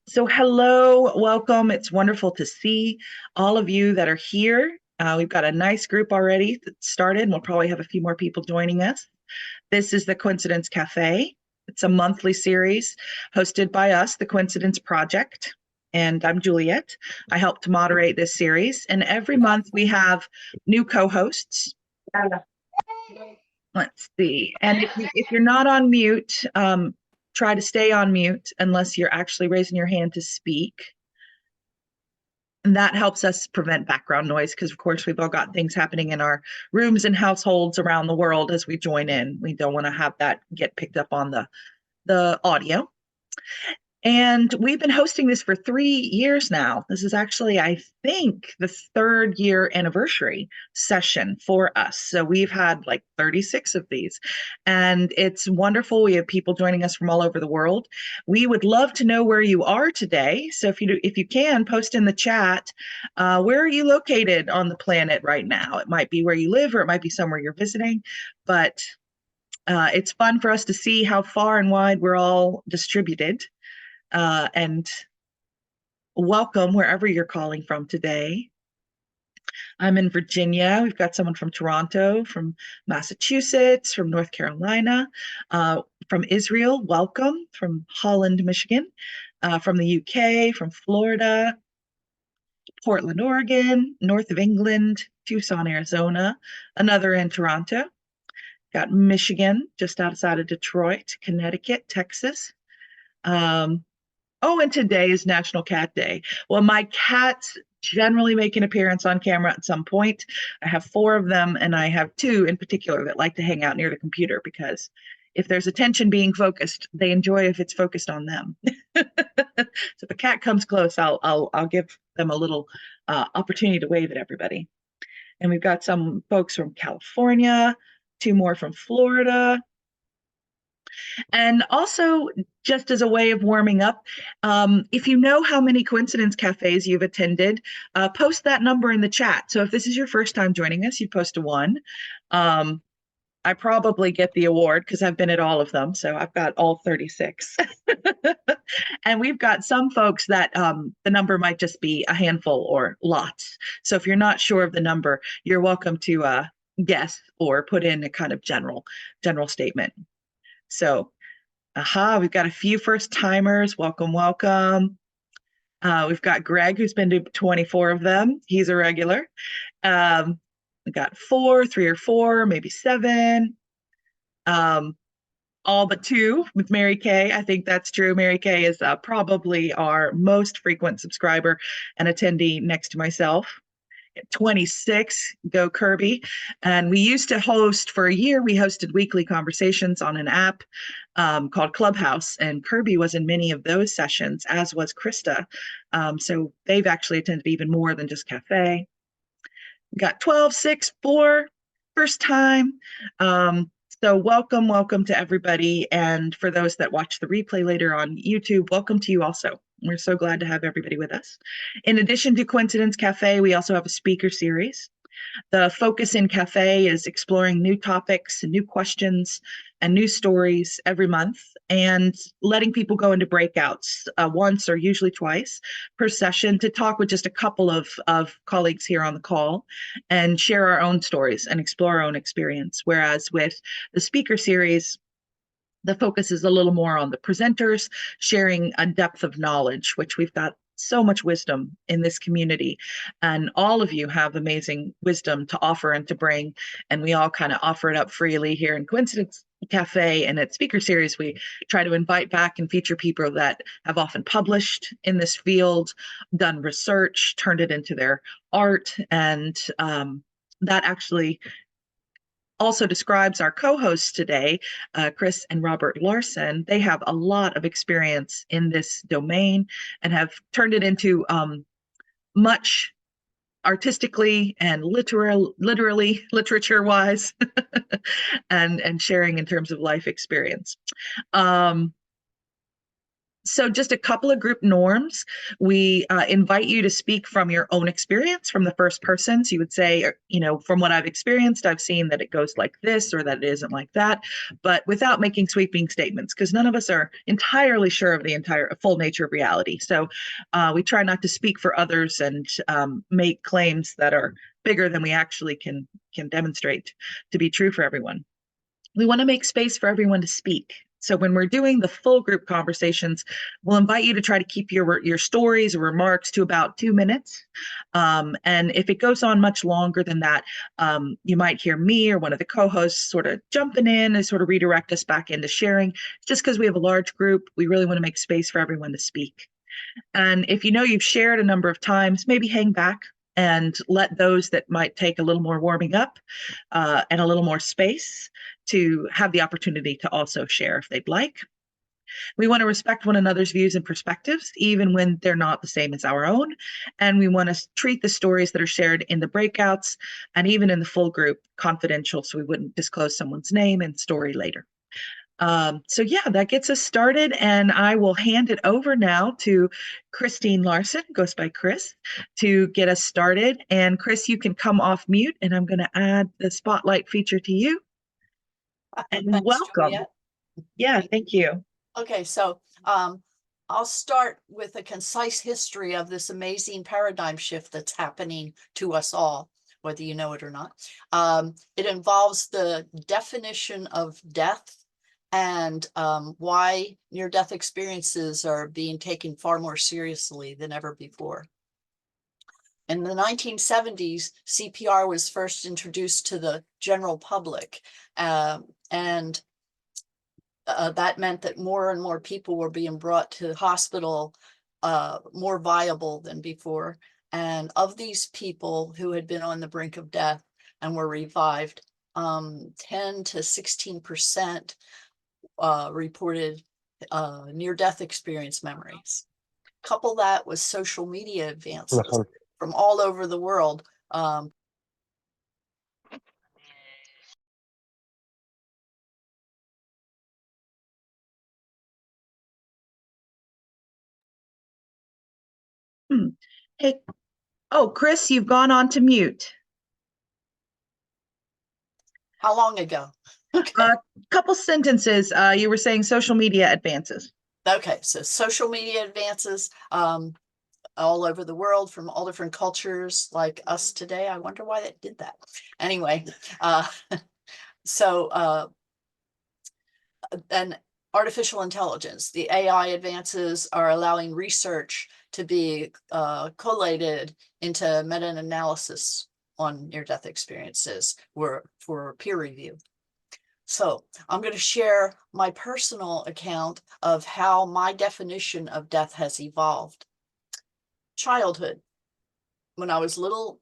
So, hello, welcome. It's wonderful to see all of you that are here. We've got a nice group already that started, and we'll probably have a few more people joining us. This is the Coincidence Cafe. It's a monthly series hosted by us, the Coincidence Project. And I'm Juliet. I help to moderate this series. And every month we have new co hosts. Let's see. And if you're not on mute, try to stay on mute unless you're actually raising your hand to speak. And that helps us prevent background noise because, of course, we've all got things happening in our rooms and households around the world as we join in. We don't want to have that get picked up on the audio. And we've been hosting this for 3 years now. This is actually, I think, the 3rd year anniversary session for us. So we've had like 36 of these, and it's wonderful. We have people joining us from all over the world. We would love to know where you are today. So if you can, post in the chat, where are you located on the planet right now? It might be where you live, or it might be somewhere you're visiting, but it's fun for us to see how far and wide we're all distributed. And welcome wherever you're calling from today. I'm in Virginia. We've got someone from Toronto, from Massachusetts, from North Carolina, from Israel. Welcome. From Holland, Michigan, from the UK, from Florida, Portland, Oregon, north of England, Tucson, Arizona, another in Toronto. Got Michigan, just outside of Detroit, Connecticut, Texas. Oh, and today is National Cat Day. Well, my cats generally make an appearance on camera at some point. I have 4 of them, and I have 2 in particular that like to hang out near the computer because if there's attention being focused, they enjoy if it's focused on them. So if a cat comes close, I'll give them a little opportunity to wave at everybody. And we've got some folks from California, 2 more from Florida. And also, just as a way of warming up, if you know how many coincidence cafes you've attended, post that number in the chat. So if this is your first time joining us, you post a 1. I probably get the award because I've been at all of them. So I've got all 36. And we've got some folks that the number might just be a handful or lots. So if you're not sure of the number, you're welcome to guess or put in a kind of general statement. So, we've got a few first timers. Welcome, welcome. We've got Greg, who's been to 24 of them. He's a regular. We've got 4, 3 or 4, maybe 7. All but 2 with Mary Kay. I think that's true. Mary Kay is probably our most frequent subscriber and attendee next to myself. 26, go Kirby. And we used to host for a year, we hosted weekly conversations on an app called Clubhouse, and Kirby was in many of those sessions, as was Krista. So they've actually attended even more than just cafe. We got 12, 6, 4, first time. So welcome to everybody. And for those that watch the replay later on YouTube, welcome to you also. We're so glad to have everybody with us. In addition to Coincidence Cafe, we also have a speaker series. The focus in Cafe is exploring new topics and new questions and new stories every month, and letting people go into breakouts once or usually twice per session to talk with just a couple of colleagues here on the call and share our own stories and explore our own experience. Whereas with the speaker series, the focus is a little more on the presenters sharing a depth of knowledge, which we've got so much wisdom in this community, and all of you have amazing wisdom to offer and to bring, and we all kind of offer it up freely here in Coincidence Cafe. And at Speaker Series, we try to invite back and feature people that have often published in this field, done research, turned it into their art, and that actually also describes our co-hosts today, Chris and Robert Larson. They have a lot of experience in this domain and have turned it into much artistically and literally literature-wise and sharing in terms of life experience. So just a couple of group norms. We invite you to speak from your own experience, from the first person. So you would say, from what I've experienced, I've seen that it goes like this or that it isn't like that, but without making sweeping statements, because none of us are entirely sure of the full nature of reality. So we try not to speak for others and make claims that are bigger than we actually can demonstrate to be true for everyone. We want to make space for everyone to speak. So when we're doing the full group conversations, we'll invite you to try to keep your stories or remarks to about 2 minutes. And if it goes on much longer than that, you might hear me or one of the co-hosts sort of jumping in and sort of redirect us back into sharing. Just because we have a large group, we really want to make space for everyone to speak. And if you know you've shared a number of times, maybe hang back and let those that might take a little more warming up and a little more space to have the opportunity to also share if they'd like. We want to respect one another's views and perspectives, even when they're not the same as our own. And we want to treat the stories that are shared in the breakouts and even in the full group confidential, so we wouldn't disclose someone's name and story later. So yeah, that gets us started, and I will hand it over now to Christine Larson, goes by Chris, to get us started. And Chris, you can come off mute, and I'm going to add the spotlight feature to you. And Thanks, welcome. Juliet. Yeah, thank you. Okay, so I'll start with a concise history of this amazing paradigm shift that's happening to us all, whether you know it or not. It involves the definition of death and why near-death experiences are being taken far more seriously than ever before. In the 1970s, CPR was first introduced to the general public, and that meant that more and more people were being brought to hospital, more viable than before. And of these people who had been on the brink of death and were revived, 10 to 16% reported near-death experience memories. Couple that with social media advances from all over the world. Hey, oh, Chris, you've gone on to mute. How long ago? Okay. Couple sentences. You were saying social media advances. Okay, so social media advances all over the world from all different cultures like us today. I wonder why that did that. Anyway, then artificial intelligence, the AI advances are allowing research to be collated into meta-analysis on near-death experiences for peer review. So I'm going to share my personal account of how my definition of death has evolved. Childhood. When I was little,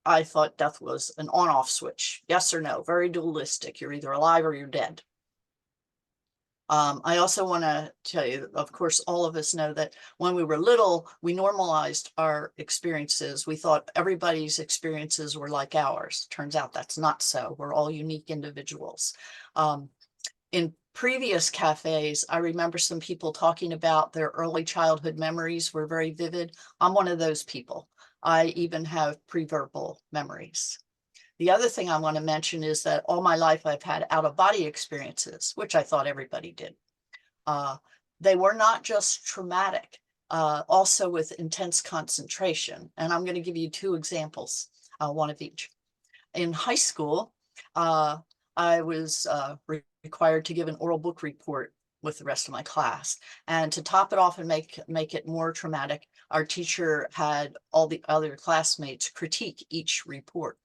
I thought death was an on-off switch. Yes or no, very dualistic. You're either alive or you're dead. I also want to tell you, of course, all of us know that when we were little, we normalized our experiences. We thought everybody's experiences were like ours. Turns out that's not so. We're all unique individuals. In previous cafes, I remember some people talking about their early childhood memories were very vivid. I'm one of those people. I even have pre-verbal memories. The other thing I want to mention is that all my life I've had out-of-body experiences, which I thought everybody did. They were not just traumatic, also with intense concentration. And I'm going to give you two examples, one of each. In high school, I was required to give an oral book report with the rest of my class. And to top it off and make it more traumatic, our teacher had all the other classmates critique each report.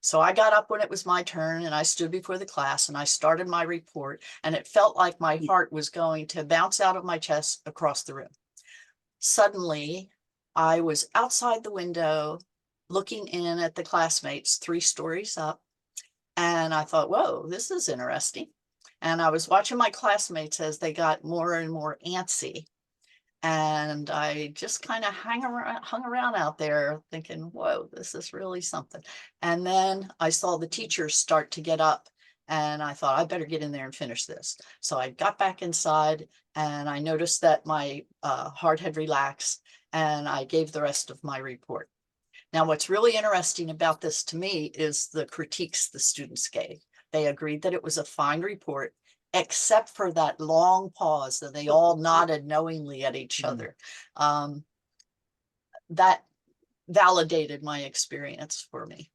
So I got up when it was my turn and I stood before the class and I started my report, and it felt like my heart was going to bounce out of my chest across the room. Suddenly, I was outside the window looking in at the classmates 3 stories up, and I thought, whoa, this is interesting. And I was watching my classmates as they got more and more antsy. And I just kind of hung around out there thinking, whoa, this is really something. And then I saw the teachers start to get up And I thought I better get in there and finish this. So I got back inside and I noticed that my heart had relaxed, and I gave the rest of my report. Now, what's really interesting about this to me is the critiques the students gave. They agreed that it was a fine report, except for that long pause that they all nodded knowingly at each other. That validated my experience for me.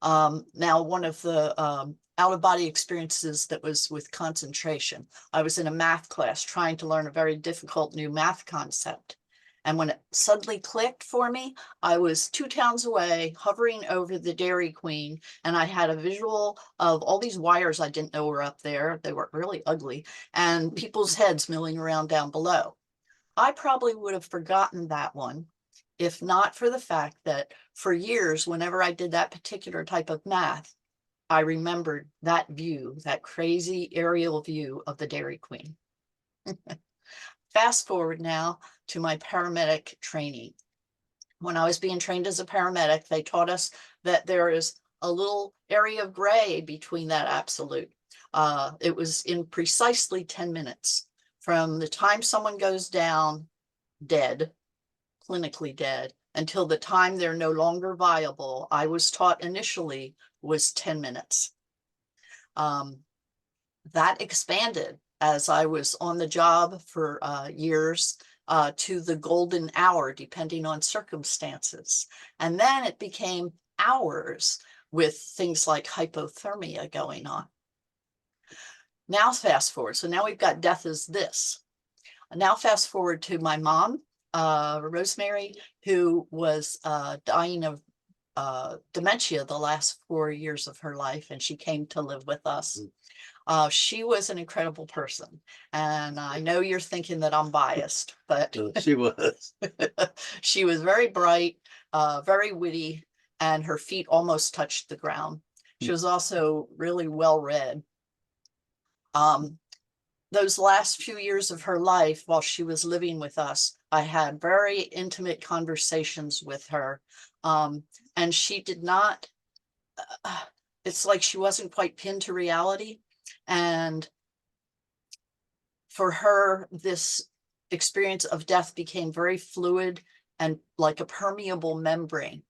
Now, one of the out-of-body experiences that was with concentration. I was in a math class trying to learn a very difficult new math concept. And when it suddenly clicked for me, I was 2 towns away, hovering over the Dairy Queen, and I had a visual of all these wires I didn't know were up there. They were really ugly, and people's heads milling around down below. I probably would have forgotten that one if not for the fact that for years, whenever I did that particular type of math, I remembered that view, that crazy aerial view of the Dairy Queen. Fast forward now to my paramedic training. When I was being trained as a paramedic, they taught us that there is a little area of gray between that absolute. It was in precisely 10 minutes from the time someone goes down dead, clinically dead, until the time they're no longer viable. I was taught initially was 10 minutes. That expanded as I was on the job for years to the golden hour, depending on circumstances. And then it became hours with things like hypothermia going on. Now fast forward. So now we've got death as this. Now fast forward to my mom, Rosemary, who was dying of dementia the last 4 years of her life, and she came to live with us. She was an incredible person, and I know you're thinking that I'm biased, but She was. she was very bright, very witty, and her feet almost touched the ground. She was also really well read. Those last few years of her life, while she was living with us, I had very intimate conversations with her. And she did not, it's like she wasn't quite pinned to reality. And for her, this experience of death became very fluid and like a permeable membrane.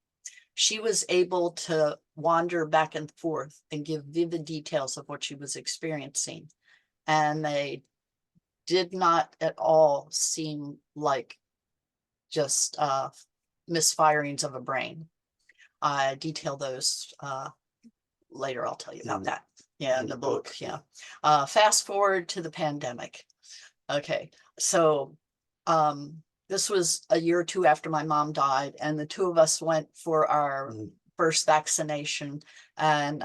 She was able to wander back and forth and give vivid details of what she was experiencing. And they did not at all seem like just misfirings of a brain. I detail those later. I'll tell you about that. Yeah, in the book. Yeah. Fast forward to the pandemic. Okay, so this was a year or two after my mom died, and the two of us went for our first vaccination. And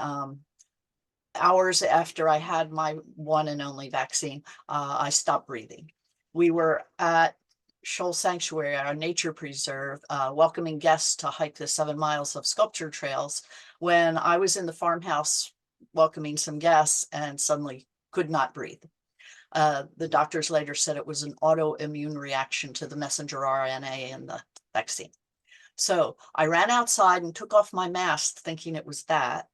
hours after I had my one and only vaccine, I stopped breathing. We were at Shoal Sanctuary, our nature preserve, welcoming guests to hike the 7 miles of sculpture trails, when I was in the farmhouse welcoming some guests and suddenly could not breathe. The doctors later said it was an autoimmune reaction to the messenger RNA in the vaccine. So I ran outside and took off my mask thinking it was that.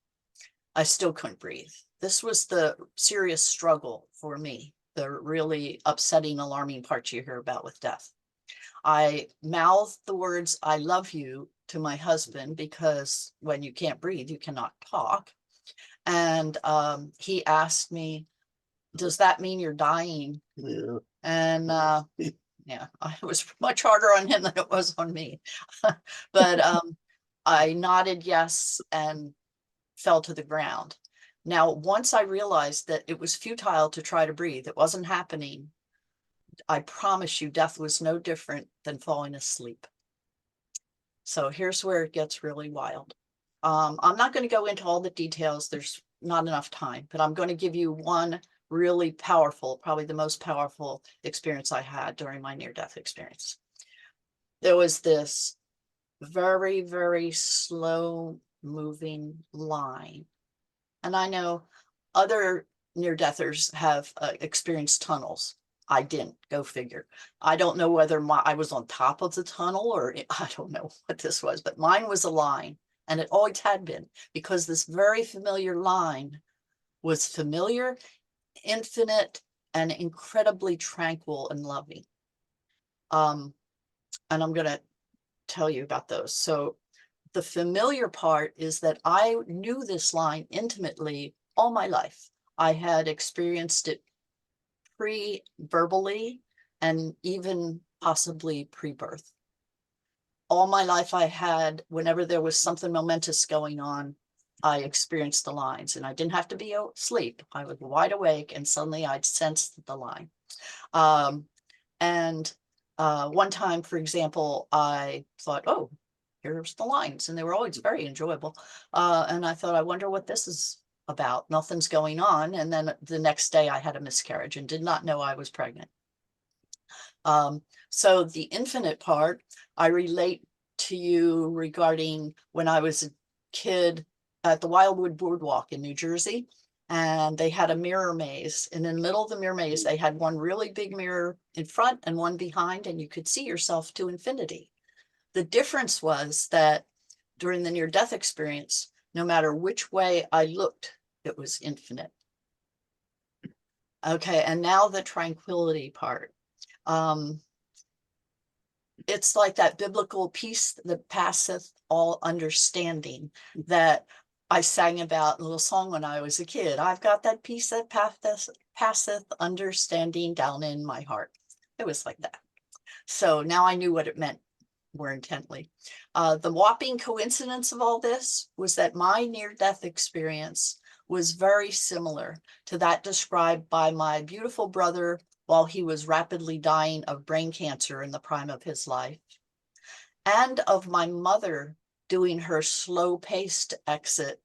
I still couldn't breathe. This was the serious struggle for me, the really upsetting, alarming part you hear about with death. I mouthed the words, "I love you," to my husband, because when you can't breathe, you cannot talk. And he asked me, "Does that mean you're dying?" Yeah. And yeah, it was much harder on him than it was on me. But I nodded yes and fell to the ground. Now, once I realized that it was futile to try to breathe, it wasn't happening, I promise you, death was no different than falling asleep. So here's where it gets really wild. I'm not going to go into all the details. There's not enough time, but I'm going to give you one really powerful, probably the most powerful experience I had during my near-death experience. There was this very, very slow moving line. And I know other near-deathers have experienced tunnels. I didn't, go figure. I don't know whether I was on top of the tunnel or I don't know what this was, but mine was a line, and it always had been, because this very familiar line was familiar, infinite, and incredibly tranquil and loving. And I'm going to tell you about those. So the familiar part is that I knew this line intimately all my life. I had experienced it pre-verbally and even possibly pre-birth. All my life I had, whenever there was something momentous going on, I experienced the lines, and I didn't have to be asleep. I was wide awake, and suddenly I'd sensed the line. One time, for example, I thought, oh, here's the lines, and they were always very enjoyable. And I thought, I wonder what this is about. Nothing's going on. And then the next day I had a miscarriage and did not know I was pregnant. So the infinite part, I relate to you regarding when I was a kid at the Wildwood Boardwalk in New Jersey, and they had a mirror maze. And in the middle of the mirror maze, they had one really big mirror in front and one behind, and you could see yourself to infinity. The difference was that during the near-death experience, no matter which way I looked, it was infinite. Okay, and now the tranquility part. It's like that biblical peace that passeth all understanding that I sang about in a little song when I was a kid. I've got that peace that passeth understanding down in my heart. It was like that. So now I knew what it meant more intently. The whopping coincidence of all this was that my near-death experience was very similar to that described by my beautiful brother while he was rapidly dying of brain cancer in the prime of his life, and of my mother doing her slow-paced exit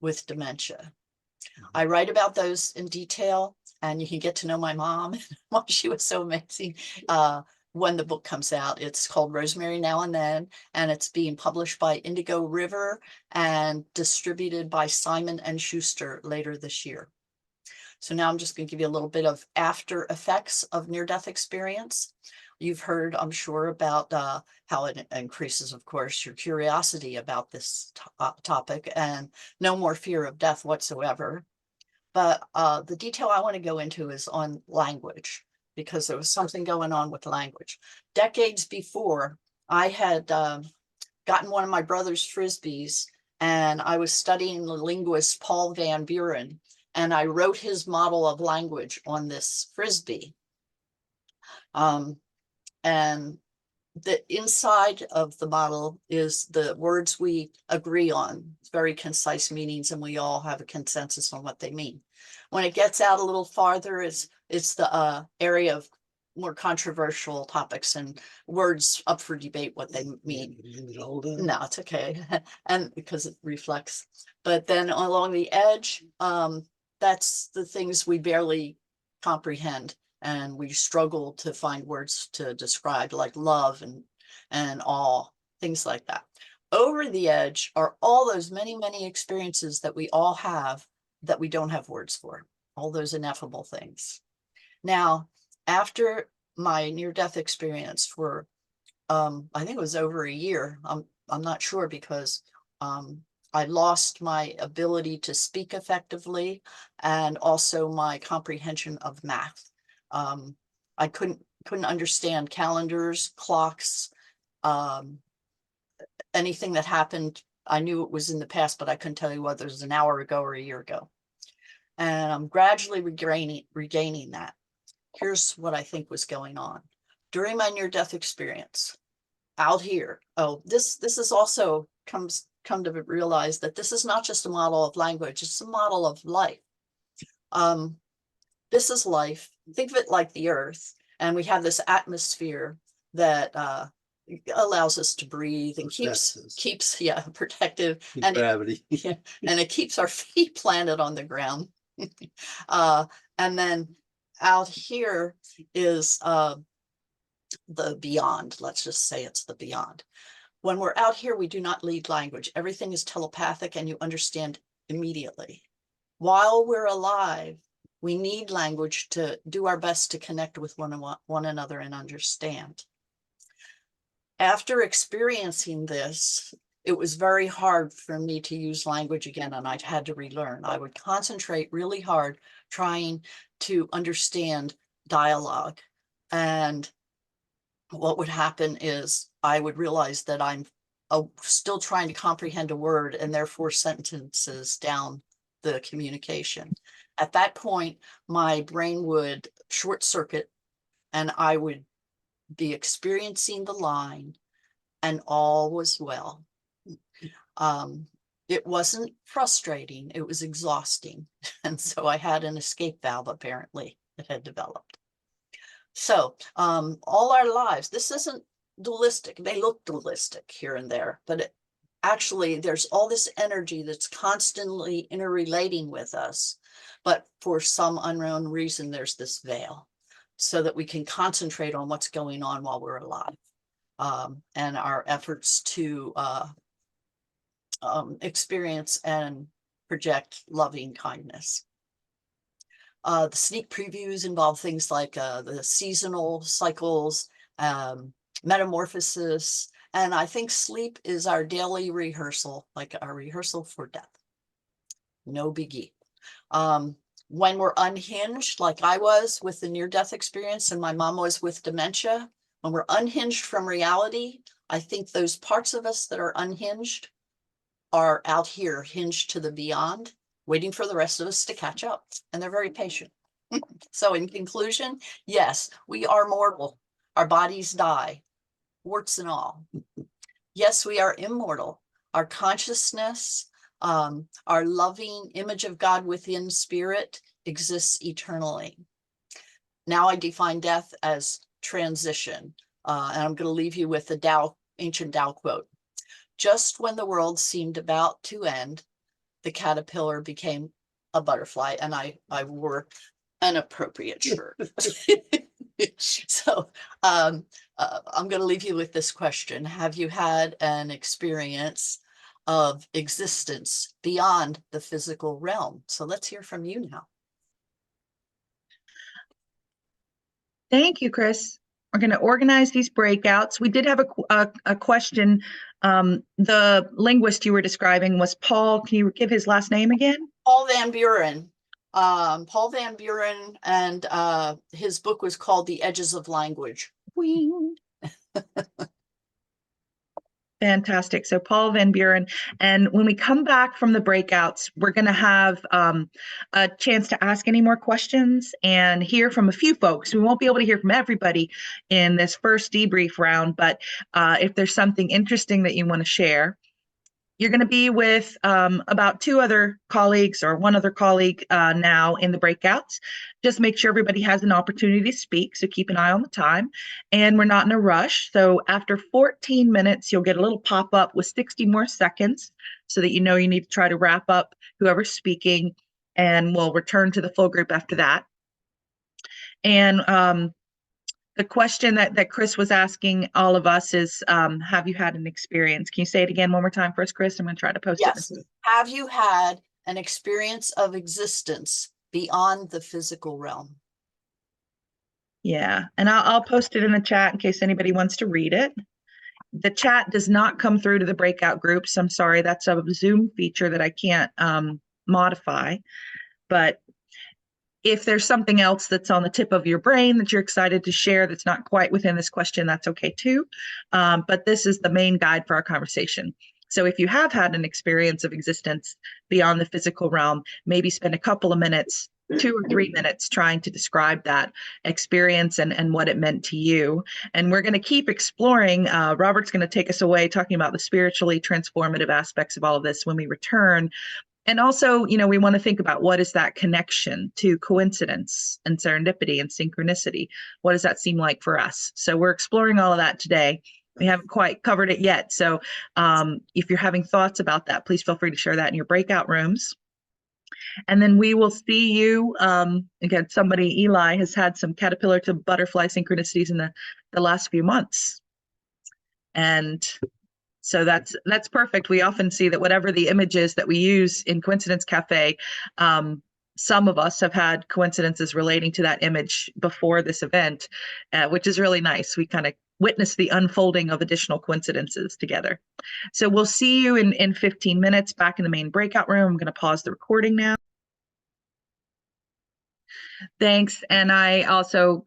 with dementia. I write about those in detail, and you can get to know my mom. Why she was so amazing. When the book comes out, it's called Rosemary Now and Then, and it's being published by Indigo River and distributed by Simon & Schuster later this year. So now I'm just going to give you a little bit of after effects of near-death experience. You've heard, I'm sure, about how it increases, of course, your curiosity about this topic and no more fear of death whatsoever. But the detail I want to go into is on language, because there was something going on with language. Decades before, I had gotten one of my brother's Frisbees, and I was studying the linguist Paul Van Buren, and I wrote his model of language on this Frisbee. And the inside of the model is the words we agree on. It's very concise meanings, and we all have a consensus on what they mean. When it gets out a little farther, it's the area of more controversial topics and words up for debate what they mean. No, it's okay. And because it reflects. But then along the edge, that's the things we barely comprehend, and we struggle to find words to describe, like love and awe, things like that. Over the edge are all those many, many experiences that we all have that we don't have words for, all those ineffable things. Now, after my near-death experience for, I think it was over a year, I'm not sure, because I lost my ability to speak effectively and also my comprehension of math. I couldn't understand calendars, clocks, anything that happened. I knew it was in the past, but I couldn't tell you whether it was an hour ago or a year ago. And I'm gradually regaining that. Here's what I think was going on. During my near-death experience, out here, this is also come to realize that this is not just a model of language, it's a model of life. This is life. Think of it like the earth, and we have this atmosphere that allows us to breathe and keeps protective, and gravity. And it keeps our feet planted on the ground. And then out here is the beyond. Let's just say it's the beyond. When we're out here, we do not need language. Everything is telepathic, and you understand immediately. While we're alive, we need language to do our best to connect with one another and understand. After experiencing this, it was very hard for me to use language again, and I had to relearn. I would concentrate really hard trying to understand dialogue. And what would happen is I would realize that I'm still trying to comprehend a word and therefore sentences down the communication. At that point, my brain would short circuit and I would be experiencing the line and all was well. It wasn't frustrating, it was exhausting. And so I had an escape valve apparently that had developed. So all our lives, this isn't dualistic. They look dualistic here and there, but actually there's all this energy that's constantly interrelating with us. But for some unknown reason, there's this veil so that we can concentrate on what's going on while we're alive. And our efforts to experience and project loving kindness. The sneak previews involve things like the seasonal cycles, metamorphosis, and I think sleep is our daily rehearsal, like our rehearsal for death. No biggie. When we're unhinged, like I was with the near-death experience and my mom was with dementia, when we're unhinged from reality, I think those parts of us that are unhinged are out here hinged to the beyond, waiting for the rest of us to catch up, and they're very patient. So in conclusion, yes, we are mortal. Our bodies die, warts and all. Yes, we are immortal. Our consciousness, our loving image of God within spirit exists eternally. Now I define death as transition, and I'm going to leave you with the ancient Tao quote. Just when the world seemed about to end, the caterpillar became a butterfly, and I wore an appropriate shirt. So I'm going to leave you with this question. Have you had an experience of existence beyond the physical realm? So let's hear from you now. Thank you, Chris. We're going to organize these breakouts. We did have a question. The linguist you were describing was Paul. Can you give his last name again? Paul Van Buren. Paul Van Buren, and his book was called The Edges of Language. Wing. Fantastic. So Paul Van Buren. And when we come back from the breakouts, we're going to have a chance to ask any more questions and hear from a few folks. We won't be able to hear from everybody in this first debrief round, but if there's something interesting that you want to share, you're going to be with about two other colleagues or one other colleague now in the breakouts. Just make sure everybody has an opportunity to speak, so keep an eye on the time. And we're not in a rush. So after 14 minutes, you'll get a little pop-up with 60 more seconds so that you know you need to try to wrap up whoever's speaking, and we'll return to the full group after that. And the question that Chris was asking all of us is, have you had an experience? Can you say it again one more time for us, Chris? I'm going to try to post it. Yes. Have you had an experience of existence beyond the physical realm? Yeah, and I'll post it in the chat in case anybody wants to read it. The chat does not come through to the breakout groups. I'm sorry, that's a Zoom feature that I can't modify. But if there's something else that's on the tip of your brain that you're excited to share that's not quite within this question, that's okay too. But this is the main guide for our conversation. So if you have had an experience of existence beyond the physical realm, maybe spend a couple of minutes, 2 or 3 minutes trying to describe that experience and what it meant to you. And we're going to keep exploring. Robert's going to take us away talking about the spiritually transformative aspects of all of this when we return. And also, you know, we want to think about what is that connection to coincidence and serendipity and synchronicity? What does that seem like for us? So we're exploring all of that today. We haven't quite covered it yet. So if you're having thoughts about that, please feel free to share that in your breakout rooms. And then we will see you, again, Eli has had some caterpillar to butterfly synchronicities in the last few months. And so that's perfect. We often see that whatever the image is that we use in Coincidence Cafe, some of us have had coincidences relating to that image before this event, which is really nice. We kind of witness the unfolding of additional coincidences together. So we'll see you in 15 minutes back in the main breakout room. I'm going to pause the recording now. Thanks. And I also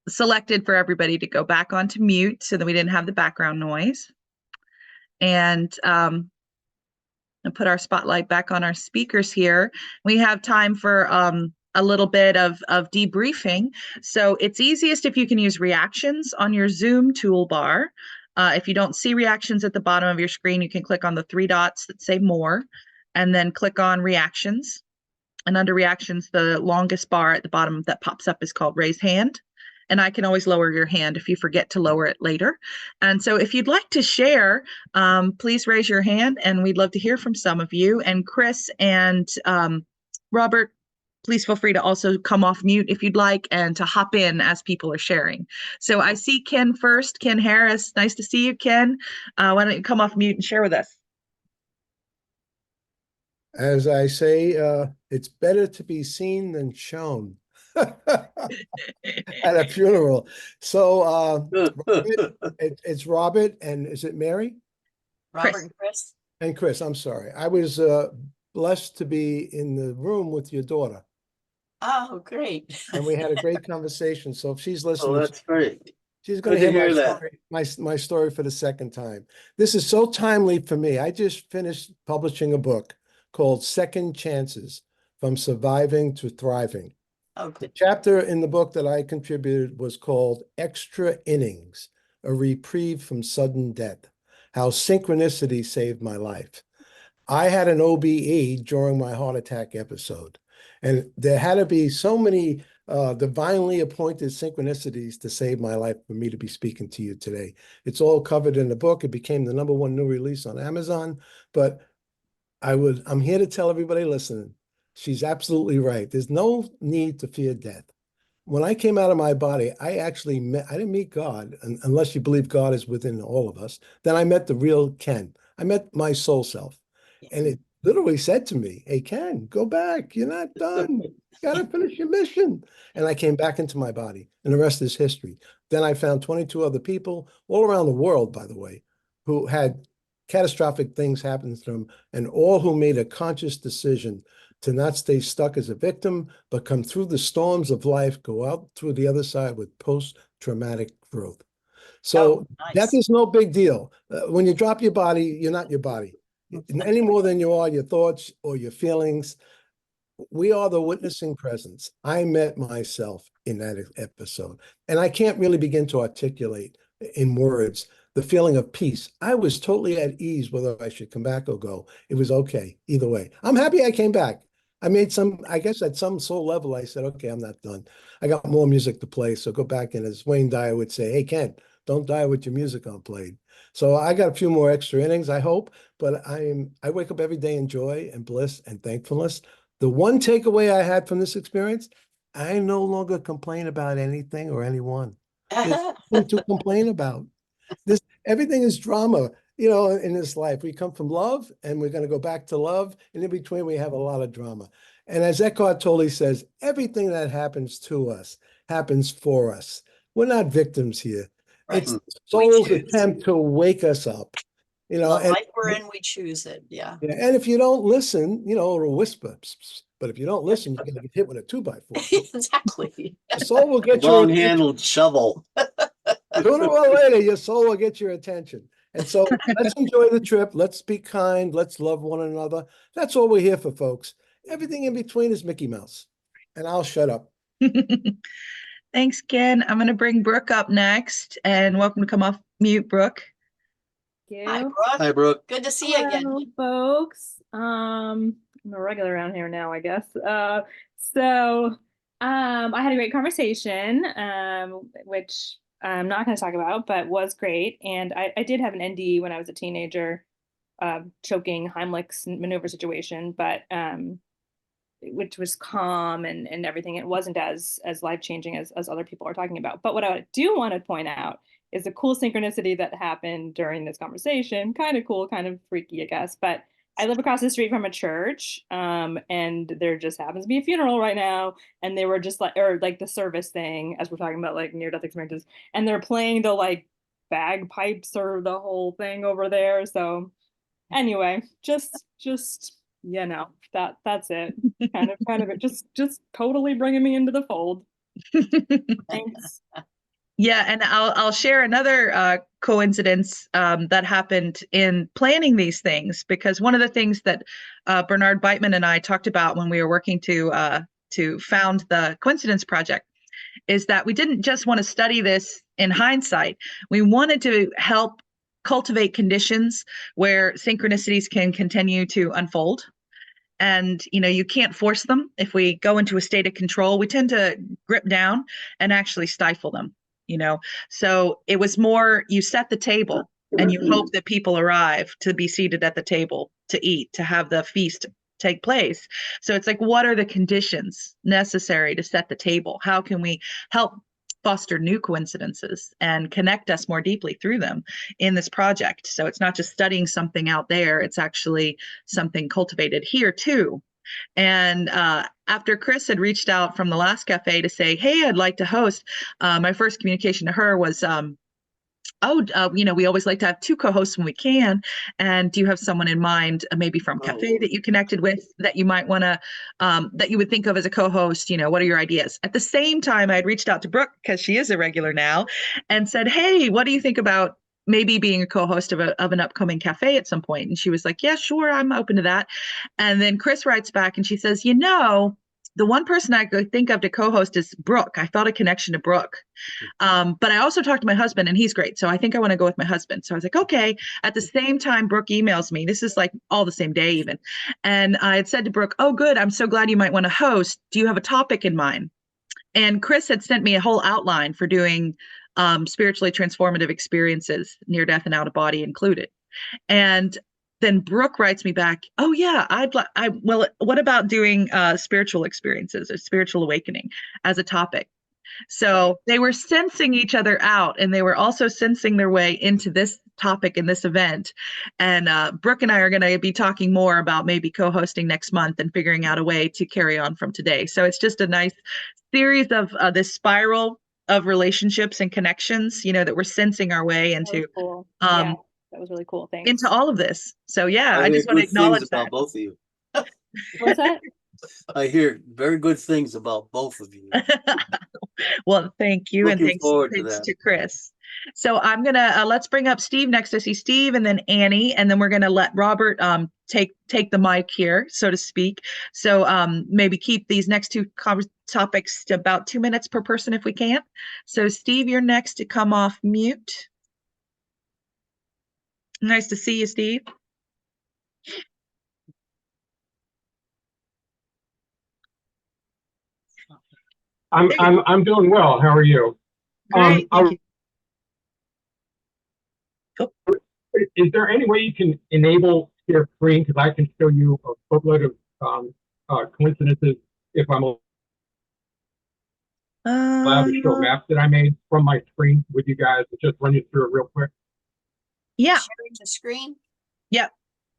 selected for everybody to go back onto mute so that we didn't have the background noise. And put our spotlight back on our speakers here. We have time for a little bit of debriefing. So it's easiest if you can use reactions on your Zoom toolbar. If you don't see reactions at the bottom of your screen, you can click on the 3 dots that say more, and then click on reactions. And under reactions, the longest bar at the bottom that pops up is called raise hand. And I can always lower your hand if you forget to lower it later. And so if you'd like to share, please raise your hand, and we'd love to hear from some of you. And Chris and Robert, please feel free to also come off mute if you'd like, and to hop in as people are sharing. So I see Ken first, Ken Harris. Nice to see you, Ken. Why don't you come off mute and share with us? As I say, it's better to be seen than shown at a funeral. So it's Robert, and is it Mary? Robert and Chris. And Chris, I'm sorry. I was blessed to be in the room with your daughter. Oh, great. And we had a great conversation. So if she's listening, Oh, that's great. she's going to Good to hear hear that. my story for the second time. This is so timely for me. I just finished publishing a book called Second Chances: From Surviving to Thriving. Oh, The good. chapter in the book that I contributed was called Extra Innings, a Reprieve from Sudden Death: How Synchronicity Saved My Life. I had an OBE during my heart attack episode, and there had to be so many divinely appointed synchronicities to save my life for me to be speaking to you today. It's all covered in the book. It became the #1 new release on Amazon, but I'm here to tell everybody listening, she's absolutely right. There's no need to fear death. When I came out of my body, I didn't meet God, unless you believe God is within all of us. Then I met the real Ken. I met my soul self. And it literally said to me, hey, Ken, go back. You're not done. You gotta finish your mission. And I came back into my body, and the rest is history. Then I found 22 other people all around the world, by the way, who had catastrophic things happen to them, and all who made a conscious decision to not stay stuck as a victim, but come through the storms of life, go out through the other side with post-traumatic growth. So nice. Death is no big deal. When you drop your body, you're not your body any more than you are your thoughts or your feelings. We are the witnessing presence. I met myself in that episode, and I can't really begin to articulate in words the feeling of peace. I was totally at ease whether I should come back or go. It was okay either way. I'm happy I came back. I guess at some soul level, I said, okay, I'm not done. I got more music to play, so go back, and as Wayne Dyer would say, hey, Ken, don't die with your music unplayed. So I got a few more extra innings, I hope, but I wake up every day in joy and bliss and thankfulness. The one takeaway I had from this experience, I no longer complain about anything or anyone. There's nothing to complain about. Everything is drama, in this life. We come from love, and we're going to go back to love. And in between, we have a lot of drama. And as Eckhart Tolle says, everything that happens to us happens for us. We're not victims here. Right. It's soul's attempt to wake us up. The life we're in, we choose it. Yeah. And if you don't listen, it'll whisper. But if you don't listen, you're going to get hit with a 2x4. Exactly. The soul will get your Long-handled shovel. Sooner or later, your soul will get your attention. And so let's enjoy the trip. Let's be kind. Let's love one another. That's all we're here for, folks. Everything in between is Mickey Mouse. And I'll shut up. Thanks, Ken. I'm going to bring Brooke up next, and welcome to come off mute, Brooke. Thank Hi, you. Brooke. Hi, Brooke. Good to see you again. Hello, folks. I'm a regular around here now, I guess. So I had a great conversation, which I'm not going to talk about, but was great. And I did have an ND when I was a teenager, choking Heimlich's maneuver situation, but which was calm and everything. It wasn't as life-changing as other people are talking about. But what I do want to point out is a cool synchronicity that happened during this conversation. Kind of cool, kind of freaky, I guess. But I live across the street from a church, and there just happens to be a funeral right now, and they were just like, or like the service thing, as we're talking about like near-death experiences, and they're playing the like bagpipes or the whole thing over there. So anyway, just that's it. Kind of it. Just totally bringing me into the fold. Thanks. Yeah, and I'll share another coincidence that happened in planning these things, because one of the things that Bernard Beitman and I talked about when we were working to found the Coincidence Project is that we didn't just want to study this in hindsight. We wanted to help cultivate conditions where synchronicities can continue to unfold. And, you can't force them. If we go into a state of control, we tend to grip down and actually stifle them. So it was more, you set the table and you hope that people arrive to be seated at the table, to eat, to have the feast take place. So it's like, what are the conditions necessary to set the table? How can we help foster new coincidences and connect us more deeply through them in this project? So it's not just studying something out there, it's actually something cultivated here too. And after Chris had reached out from the last cafe to say, hey, I'd like to host, my first communication to her was, we always like to have 2 co-hosts when we can. And do you have someone in mind, maybe from cafe that you connected with that you might want to, that you would think of as a co-host? What are your ideas? At the same time, I had reached out to Brooke, because she is a regular now, and said, hey, what do you think about maybe being a co-host of an upcoming cafe at some point? And she was like, yeah, sure, I'm open to that. And then Chris writes back and she says, the one person I could think of to co-host is Brooke. I felt a connection to Brooke. But I also talked to my husband and he's great. So I think I want to go with my husband. So I was like, okay. At the same time, Brooke emails me. This is like all the same day even. And I had said to Brooke, oh, good. I'm so glad you might want to host. Do you have a topic in mind? And Chris had sent me a whole outline for doing spiritually transformative experiences, near death and out of body included. And then Brooke writes me back, oh yeah, what about doing spiritual experiences or spiritual awakening as a topic? So they were sensing each other out, and they were also sensing their way into this topic in this event. And Brooke and I are going to be talking more about maybe co-hosting next month and figuring out a way to carry on from today. So it's just a nice series of this spiral of relationships and connections, that we're sensing our way into. Cool. Yeah, that was really cool. Thanks. Into all of this. So yeah, I hear just want to good acknowledge things that. about both of you. What's that? I hear very good things about both of you. Well, thank you. Looking And forward to thanks that. to Chris. So I'm going to, let's bring up Steve next. I see Steve and then Annie, and then we're going to let Robert take the mic here, so to speak. So maybe keep these next 2 topics to about 2 minutes per person if we can. So Steve, you're next to come off mute. Nice to see you, Steve. I'm doing well. How are you? Great. Thank you. Cool. Is there any way you can enable share screen? Because I can show you a booklet of coincidences if I'm allowed to show maps that I made from my screen with you guys. Just run you through it real quick. Yeah. Sharing the screen. Yep.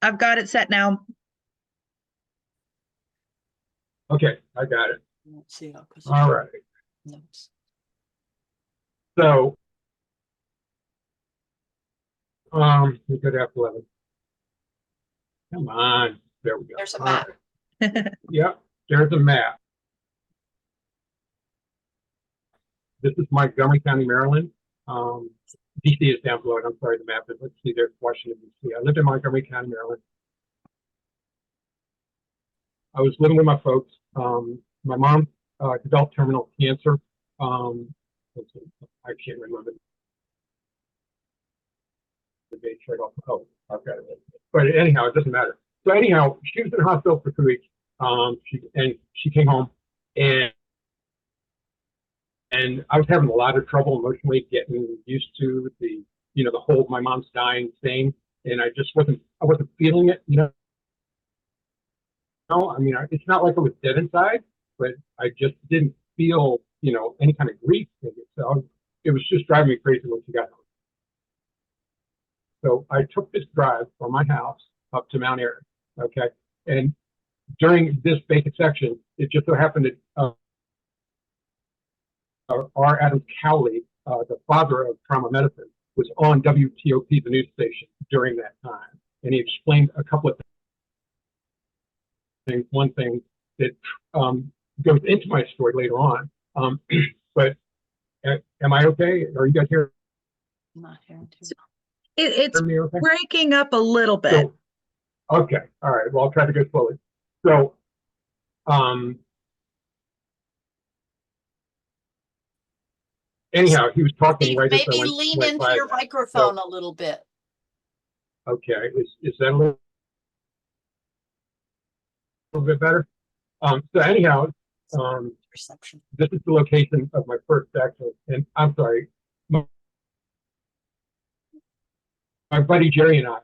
I've got it set now. Okay, I got it. Let's see. All right. Notes. So we could have 11. Come on. There we go. There's a map. Right. Yep, there's a map. This is Montgomery County, Maryland. DC is down below it. I'm sorry, the map is. Let's see, there's Washington, DC. I lived in Montgomery County, Maryland. I was living with my folks. My mom developed terminal cancer. I can't remember the date straight off. Oh, I've got it. But anyhow, it doesn't matter. So anyhow, she was in the hospital for 2 weeks. She came home, and I was having a lot of trouble emotionally getting used to the whole my mom's dying thing, and I wasn't feeling it. I mean, it's not like I was dead inside, but I just didn't feel any kind of grief in it. So it was just driving me crazy when she got home. So I took this drive from my house up to Mount Airy, Okay, and during this basic section, it just so happened that R. Adam Cowley, the father of trauma medicine, was on WTOP, the news station, during that time, and he explained a couple of things. One thing that goes into my story later on, but am I okay? Are you guys here? I'm not hearing too. It's Hear me okay? breaking up a little bit. So, okay, all right. Well, I'll try to go slowly. So, anyhow, he was talking Steve, right as I maybe went lean by into your that. microphone a little bit. Okay, is that a little bit better? So anyhow, Reception. this is the location of my first accident, and I'm sorry, my buddy Jerry and I,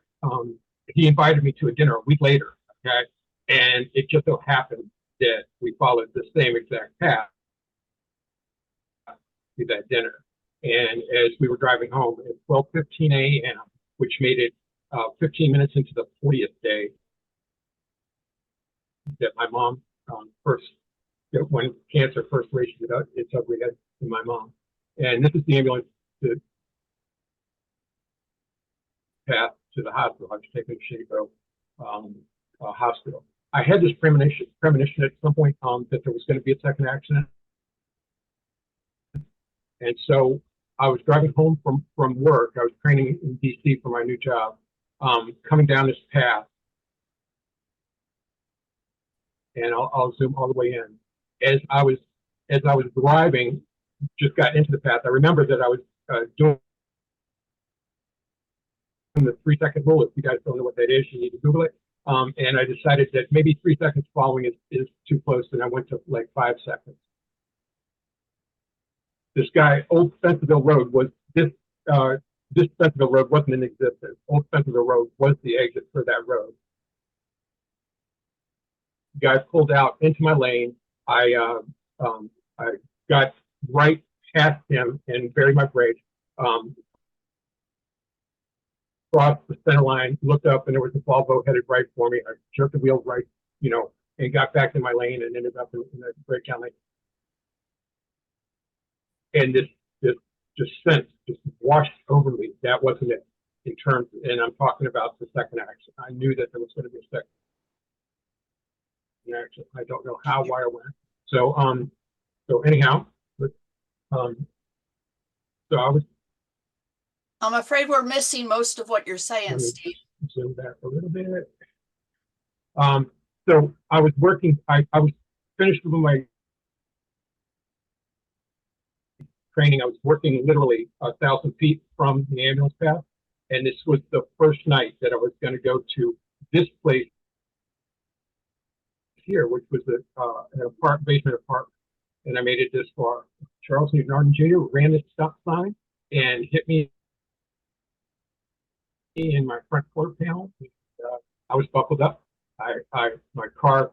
he invited me to a dinner a week later, okay, and it just so happened that we followed the same exact path to that dinner. And as we were driving home at 12:15 a.m., which made it 15 minutes into the 40th day that my mom when cancer first raised its ugly head in my mom. And this is the ambulance that path to the hospital. I was taken to Shady Grove Hospital. I had this premonition at some point that there was going to be a second accident. And so I was driving home from work. I was training in DC for my new job, coming down this path. And I'll zoom all the way in. As I was driving, just got into the path, I remember that I was doing the 3-second rule. If you guys don't know what that is, you need to Google it. And I decided that maybe 3 seconds following is too close, and I went to like 5 seconds. This guy, Old Spencerville Road was this Spencerville Road wasn't in existence. Old Spencerville Road was the exit for that road. The guy pulled out into my lane. I got right past him and buried my brake. Crossed the center line, looked up, and there was a Volvo headed right for me. I jerked the wheel right, and got back in my lane and ended up in the breakdown lane. And this sense just washed over me. That wasn't it in terms, and I'm talking about the second action. I knew that there was going to be a second action. I don't know how, why, or when. So anyhow, so I was. I'm afraid we're missing most of what you're saying, Let me Steve. zoom back a little bit. So I was working. I was finished with my training. I was working literally 1,000 feet from the ambulance path, and this was the first night that I was going to go to this place here, which was an basement apartment, and I made it this far. Charles Newton Jr. ran this stop sign and hit me in my front quarter panel. I was buckled up. My car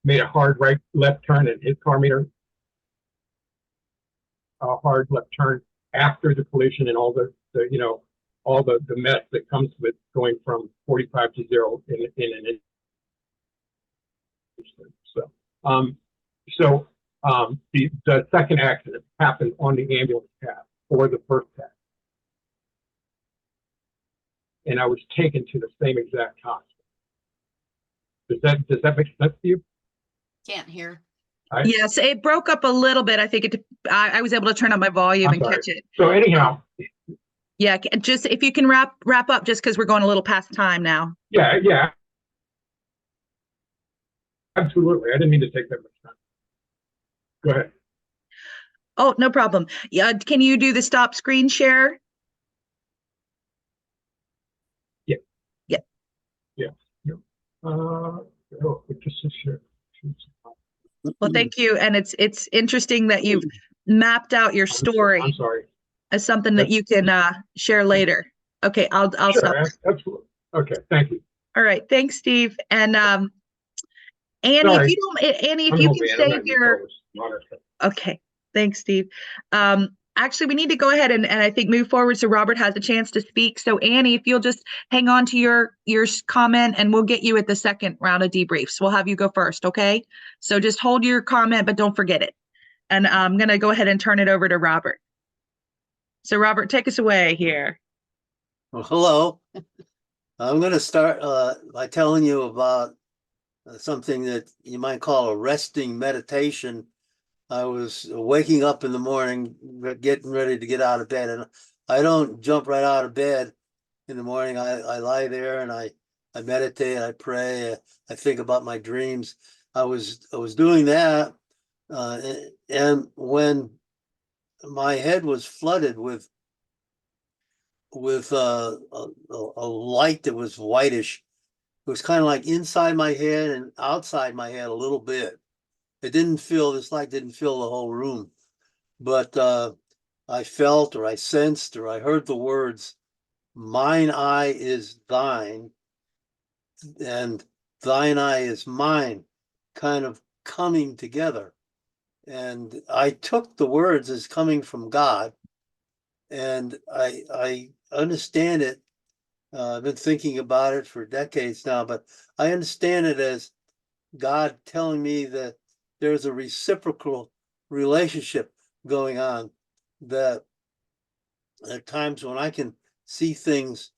made a hard left turn, and his car made a hard left turn after the collision and all the mess that comes with going from 45 to 0 in an instant. So the second accident happened on the ambulance path or the first path, and I was taken to the same exact hospital. Does that make sense to you? Can't hear. Yes, it broke up a little bit. I think I was able to turn up my volume and catch it. So anyhow, yeah, just if you can wrap up, just because we're going a little past time now. yeah, absolutely. I didn't mean to take that much time. Go ahead. Oh, no problem. Yeah, can you do the stop screen share? Well, thank you. And it's interesting that you've mapped out your story I'm sorry. as something that you can share later. Okay, I'll Sure, stop. absolutely. Okay, thank you. All right, thanks, Steve. And Annie, Sorry. if you can save your. Okay, thanks, Steve. actually, we need to go ahead and I think move forward so Robert has a chance to speak. So Annie, if you'll just hang on to your comment, and we'll get you at the second round of debriefs. We'll have you go first, okay? So just hold your comment, but don't forget it. And I'm going to go ahead and turn it over to Robert. So Robert, take us away here. Well, hello. I'm going to start by telling you about something that you might call a resting meditation. I was waking up in the morning, getting ready to get out of bed, and I don't jump right out of bed in the morning. I lie there and I meditate, I pray, I think about my dreams. I was doing that, and when my head was flooded with a light that was whitish, it was kind of like inside my head and outside my head a little bit. This light didn't fill the whole room, but I felt, or I sensed, or I heard the words, "Mine eye is thine, and thine eye is mine," kind of coming together. And I took the words as coming from God, and I understand it. I've been thinking about it for decades now, but I understand it as God telling me that there's a reciprocal relationship going on, that at times when I can see things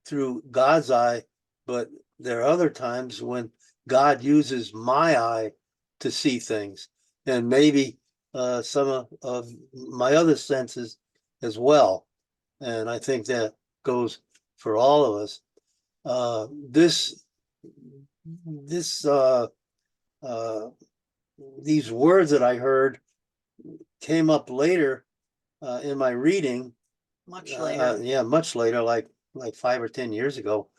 through God's eye, but there are other times when God uses my eye to see things, and maybe some of my other senses as well. And I think that goes for all of us. These words that I heard came up later in my reading. Much later. Yeah, much later, like 5 or 10 years ago.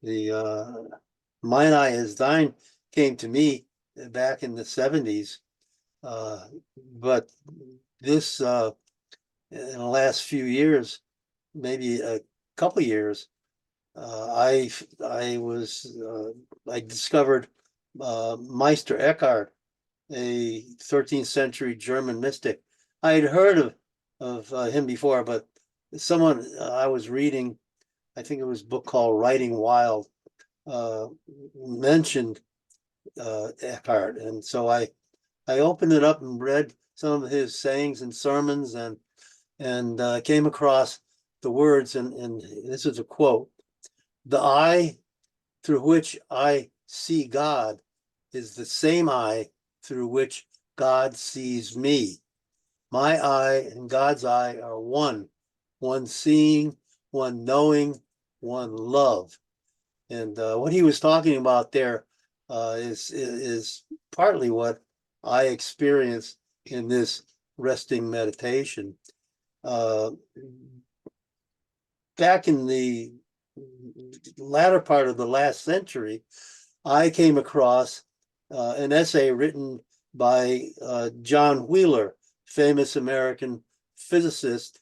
The "Mine eye is thine" came to me back in the 70s. But this in the last few years, maybe a couple years, I discovered Meister Eckhart, a 13th century German mystic. I had heard of him before, but someone I was reading, I think it was a book called Writing Wild, mentioned Eckhart, and so I opened it up and read some of his sayings and sermons, and came across the words, and this is a quote: "The eye through which I see God is the same eye through which God sees me. My eye and God's eye are one seeing, one knowing, one love." And what he was talking about there is partly what I experienced in this resting meditation. Back in the latter part of the last century, I came across an essay written by John Wheeler, famous American physicist,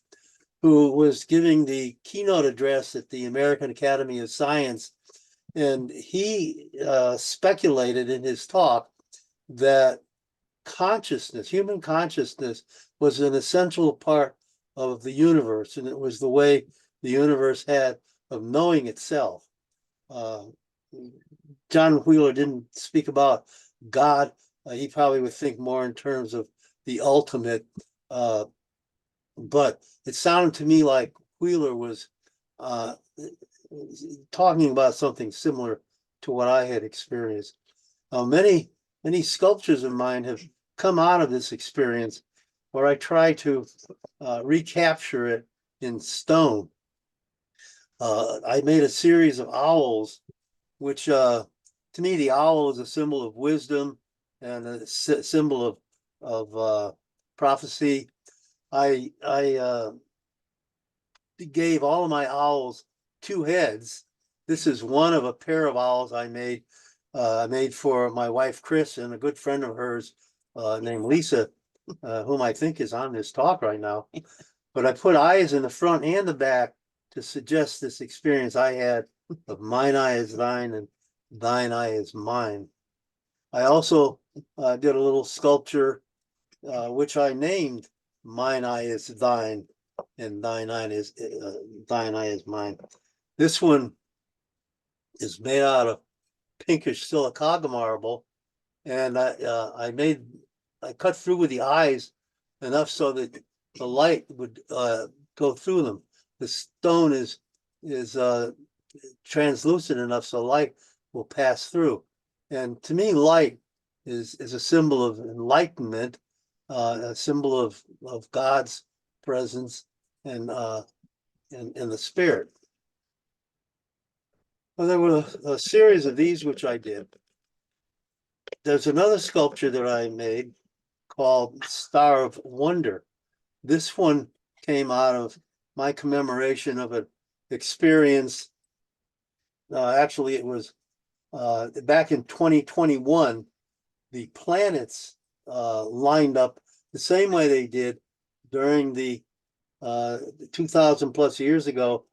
who was giving the keynote address at the American Academy of Science. And he speculated in his talk that human consciousness, was an essential part of the universe, and it was the way the universe had of knowing itself. John Wheeler didn't speak about God. He probably would think more in terms of the ultimate, but it sounded to me like Wheeler was talking about something similar to what I had experienced. Many sculptures of mine have come out of this experience, where I try to recapture it in stone. I made a series of owls, which to me, the owl is a symbol of wisdom and a symbol of prophecy. I gave all of my owls 2 heads. This is one of a pair of owls I made. I made for my wife, Chris, and a good friend of hers named Lisa, whom I think is on this talk right now. But I put eyes in the front and the back to suggest this experience I had of mine eye is thine and thine eye is mine. I also did a little sculpture, which I named mine eye is thine, and thine eye is mine. This one is made out of pinkish silicaga marble, and I cut through with the eyes enough so that the light would go through them. The stone is translucent enough so light will pass through. And to me, light is a symbol of enlightenment, a symbol of God's presence and the spirit. Well, there were a series of these which I did. There's another sculpture that I made called Star of Wonder. This one came out of my commemoration of an experience. Actually, it was back in 2021, the planets lined up the same way they did during the 2,000 plus years ago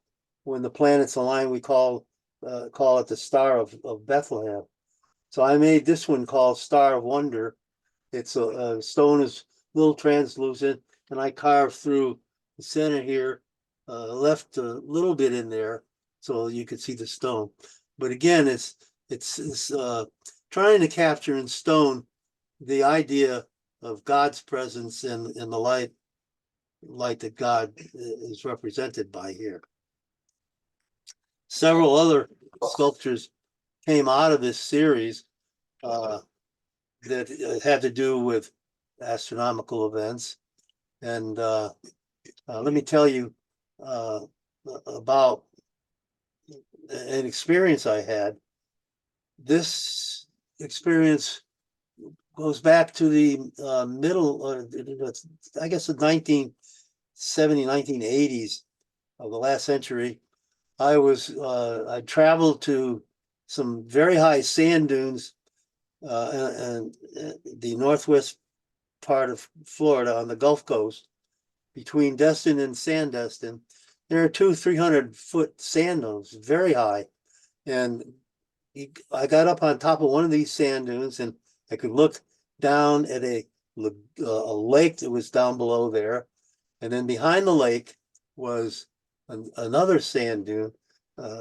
when the planets aligned. We call it the Star of Bethlehem. So I made this one called Star of Wonder. It's a stone is a little translucent, and I carved through the center here, left a little bit in there so you could see the stone. But again, it's trying to capture in stone the idea of God's presence and the light that God is represented by here. Several other sculptures came out of this series that had to do with astronomical events. And let me tell you about an experience I had. This experience goes back to the middle, I guess the 1970s, 1980s of the last century. I traveled to some very high sand dunes and the northwest part of Florida on the Gulf Coast between Destin and Sandestin. There are 300-foot sand dunes, very high. And I got up on top of one of these sand dunes and I could look down at a lake that was down below there. And then behind the lake was another sand dune,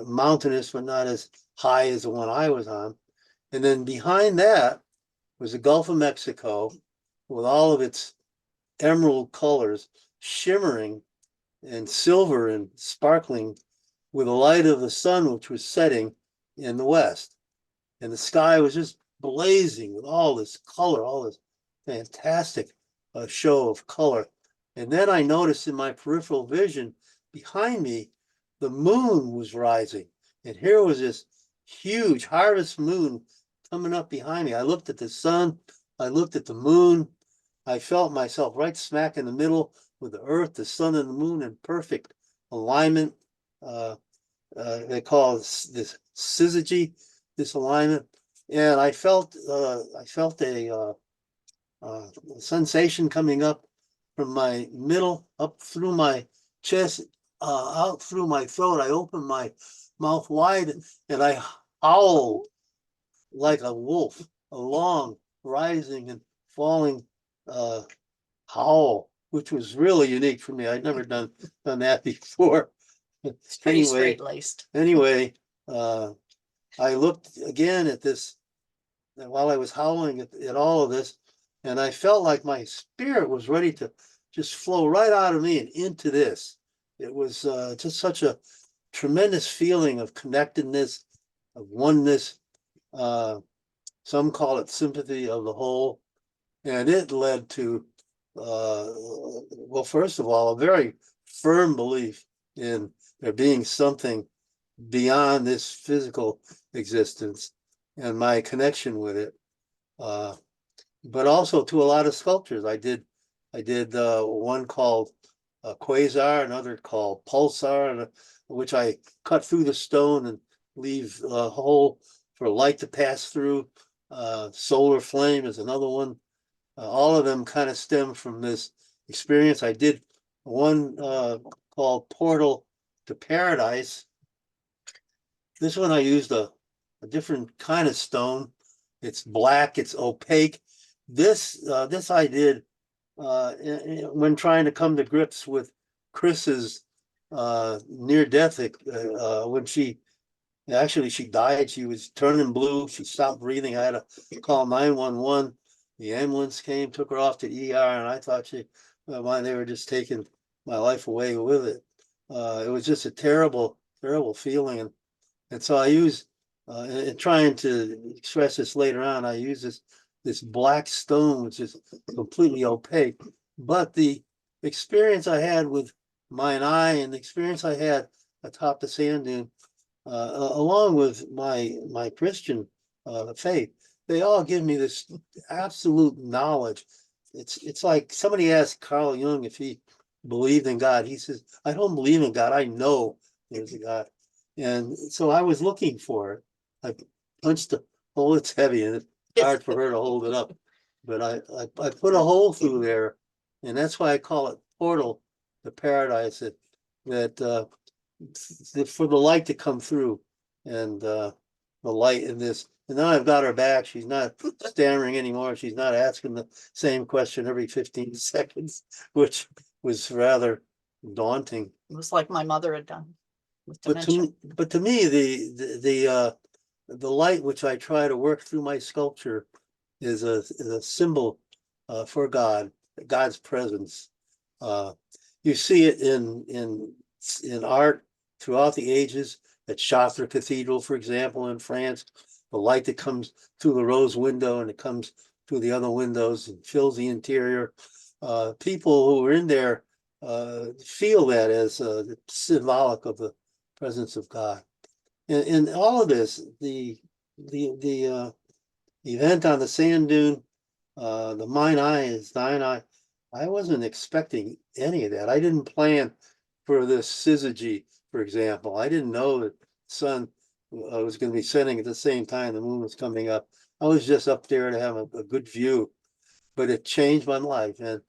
mountainous, but not as high as the one I was on. And then behind that was the Gulf of Mexico with all of its emerald colors shimmering and silver and sparkling with the light of the sun, which was setting in the west. And the sky was just blazing with all this color, all this fantastic show of color. And then I noticed in my peripheral vision behind me, the moon was rising. And here was this huge harvest moon coming up behind me. I looked at the sun, I looked at the moon. I felt myself right smack in the middle with the earth, the sun, and the moon in perfect alignment. They call this syzygy, this alignment. And I felt a sensation coming up from my middle, up through my chest, out through my throat. I opened my mouth wide and I howled like a wolf, a long rising and falling howl, which was really unique for me. I'd never done that before. It's pretty straight-laced. Anyway, I looked again at this while I was howling at all of this, and I felt like my spirit was ready to just flow right out of me and into this. It was just such a tremendous feeling of connectedness, of oneness. Some call it sympathy of the whole. And it led to, well, first of all, a very firm belief in there being something beyond this physical existence and my connection with it. But also to a lot of sculptures. I did one called Quasar, another called Pulsar, which I cut through the stone and leave a hole for light to pass through. Solar Flame is another one. All of them kind of stem from this experience. I did one called Portal to Paradise. This one I used a different kind of stone. It's black, it's opaque. This I did when trying to come to grips with Chris's near death, when she died. She was turning blue. She stopped breathing. I had to call 911. The ambulance came, took her off to ER, and I thought they were just taking my life away with it. It was just a terrible, terrible feeling. And so I use, in trying to express this later on, I use this black stone, which is completely opaque. But the experience I had with mine eye and the experience I had atop the sand dune, along with my Christian faith, they all give me this absolute knowledge. It's like somebody asked Carl Jung if he believed in God. He says, "I don't believe in God. I know there's a God." And so I was looking for it. I punched a hole. It's heavy and it's hard for her to hold it up, but I put a hole through there, and that's why I call it portal to paradise. That for the light to come through, and the light in this. And now I've got her back. She's not stammering anymore. She's not asking the same question every 15 seconds, which was rather daunting. It was like my mother had done with But dementia. to me, the light which I try to work through my sculpture is a symbol for God's presence. You see it in art throughout the ages. At Chartres Cathedral, for example, in France, the light that comes through the rose window and it comes through the other windows and fills the interior. People who are in there feel that as symbolic of the presence of God. In all of this, the event on the sand dune, the mine eye is thine eye. I wasn't expecting any of that. I didn't plan for this syzygy, for example. I didn't know that the sun was going to be setting at the same time the moon was coming up. I was just up there to have a good view, but it changed my life. And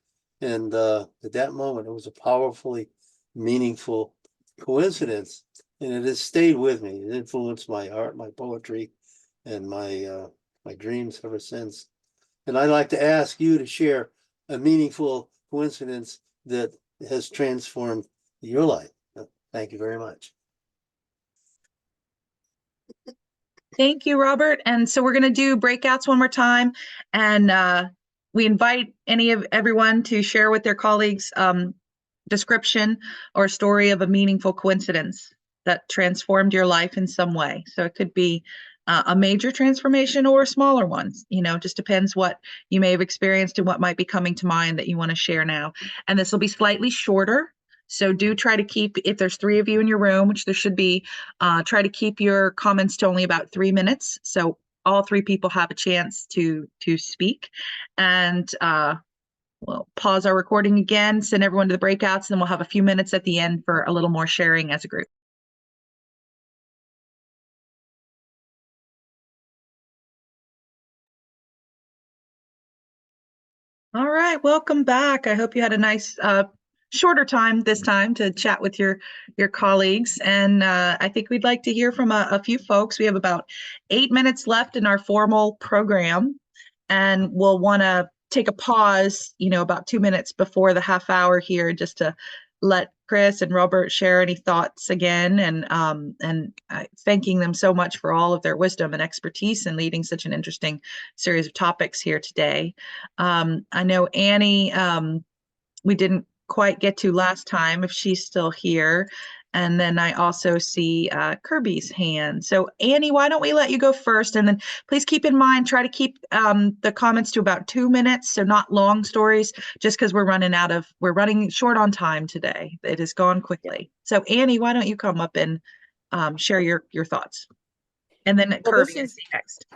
at that moment, it was a powerfully meaningful coincidence, and it has stayed with me. It influenced my art, my poetry, and my dreams ever since. And I'd like to ask you to share a meaningful coincidence that has transformed your life. Thank you very much. Thank you, Robert. And so we're going to do breakouts one more time. And we invite everyone to share with their colleagues description or story of a meaningful coincidence that transformed your life in some way. So it could be a major transformation or smaller ones, just depends what you may have experienced and what might be coming to mind that you want to share now. And this will be slightly shorter. So do try to keep, if there's 3 of you in your room, which there should be, try to keep your comments to only about 3 minutes. So all 3 people have a chance to speak. And we'll pause our recording again, send everyone to the breakouts, and then we'll have a few minutes at the end for a little more sharing as a group. All right, welcome back. I hope you had a nice shorter time this time to chat with your colleagues. And I think we'd like to hear from a few folks. We have about 8 minutes left in our formal program, and we'll want to take a pause, about 2 minutes before the half hour here, just to let Chris and Robert share any thoughts again, and thanking them so much for all of their wisdom and expertise in leading such an interesting series of topics here today. I know Annie, we didn't quite get to last time, if she's still here. And then I also see Kirby's hand. So Annie, why don't we let you go first? And then please keep in mind, try to keep the comments to about 2 minutes. So not long stories, just because we're running short on time today. It has gone quickly. So Annie, why don't you come up and share your thoughts? And then Kirby is next.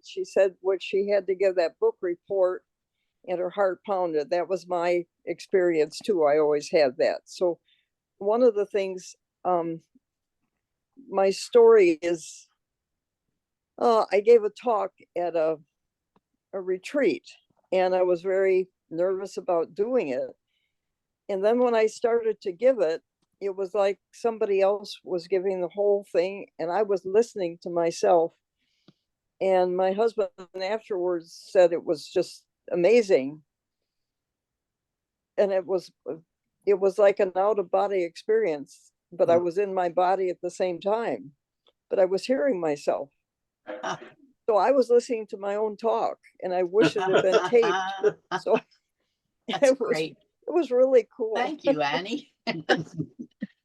She said what she had to give that book report and her heart pounded. That was my experience too. I always had that. So one of the things, my story is, I gave a talk at a retreat, and I was very nervous about doing it. And then when I started to give it, it was like somebody else was giving the whole thing, and I was listening to myself. And my husband afterwards said it was just amazing. And it was like an out of body experience, but I was in my body at the same time, but I was hearing myself. So I was listening to my own talk, and I wish it had been taped. So That's great. It was really cool. Thank you, Annie.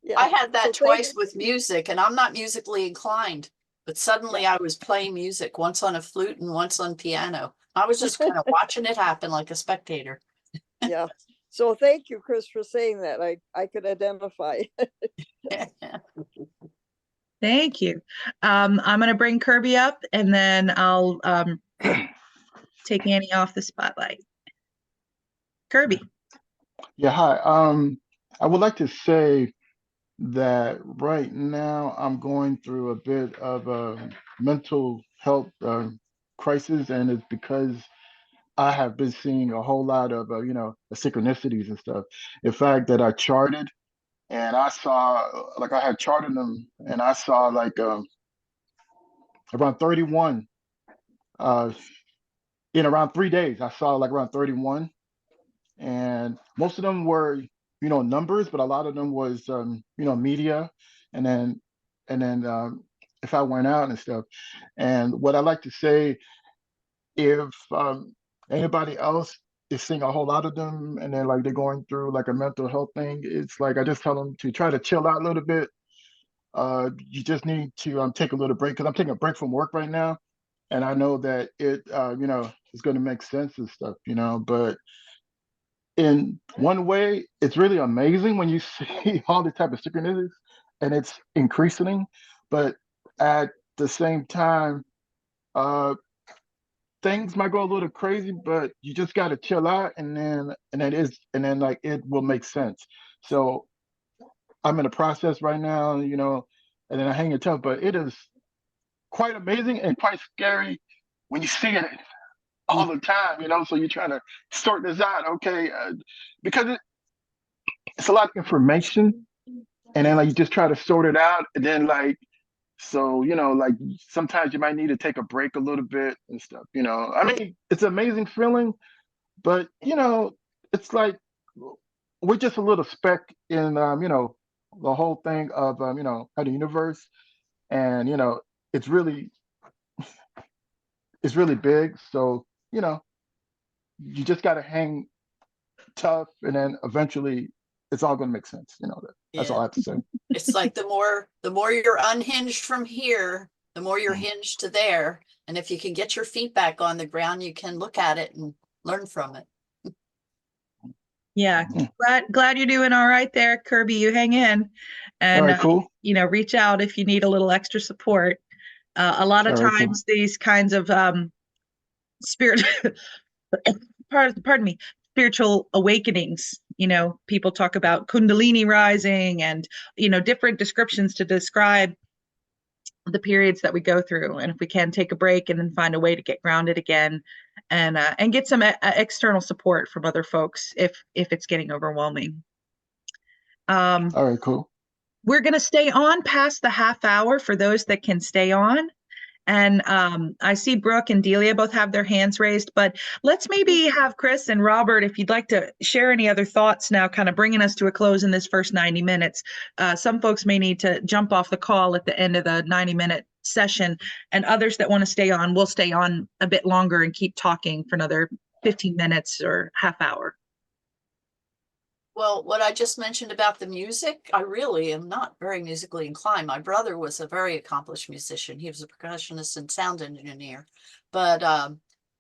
Yeah. I had that So twice with music, and I'm not musically inclined, but suddenly I was playing music, once on a flute and once on piano. I was just kind of watching it happen like a spectator. Yeah. So thank you, Chris, for saying that. I could identify. Thank you. I'm going to bring Kirby up, and then I'll take Annie off the spotlight. Kirby. Yeah, hi. I would like to say that right now I'm going through a bit of a mental health crisis, and it's because I have been seeing a whole lot of synchronicities and stuff. In fact, that I charted, and I saw, like, I had charted them, and I saw like around 31 in around 3 days. I saw like around 31, and most of them were numbers, but a lot of them was media, and then if I went out and stuff. And what I like to say, if anybody else is seeing a whole lot of them, and then like they're going through like a mental health thing, it's like I just tell them to try to chill out a little bit. You just need to take a little break, because I'm taking a break from work right now, and I know that it is going to make sense and stuff, but in one way, it's really amazing when you see all the type of synchronicities, and it's increasing. But at the same time, things might go a little crazy, but you just got to chill out, and then like it will make sense. So I'm in a process right now, and then I hang it tough, but it is quite amazing and quite scary when you see it all the time, so you're trying to sort this out, okay, because it's a lot of information, and then like you just try to sort it out, and then like, so like sometimes you might need to take a break a little bit and stuff. I mean, it's an amazing feeling, but it's like we're just a little speck in the whole thing of the universe, and it's really big. So you just got to hang tough, and then eventually it's all going to make sense. That's all I have to say. It's like the more you're unhinged from here, the more you're hinged to there. And if you can get your feet back on the ground, you can look at it and learn from it. Yeah, glad you're doing all right there, Kirby. You hang in, and all right, cool. Reach out if you need a little extra support. A lot of times these kinds of spirit pardon me, spiritual awakenings, people talk about Kundalini rising and different descriptions to describe the periods that we go through. And if we can take a break and then find a way to get grounded again, and get some external support from other folks if it's getting overwhelming. All right, cool. We're going to stay on past the half hour for those that can stay on. And I see Brooke and Delia both have their hands raised, but let's maybe have Chris and Robert, if you'd like to share any other thoughts now, kind of bringing us to a close in this first 90 minutes. Some folks may need to jump off the call at the end of the 90-minute session, and others that want to stay on will stay on a bit longer and keep talking for another 15 minutes or half hour. Well, what I just mentioned about the music, I really am not very musically inclined. My brother was a very accomplished musician. He was a percussionist and sound engineer. But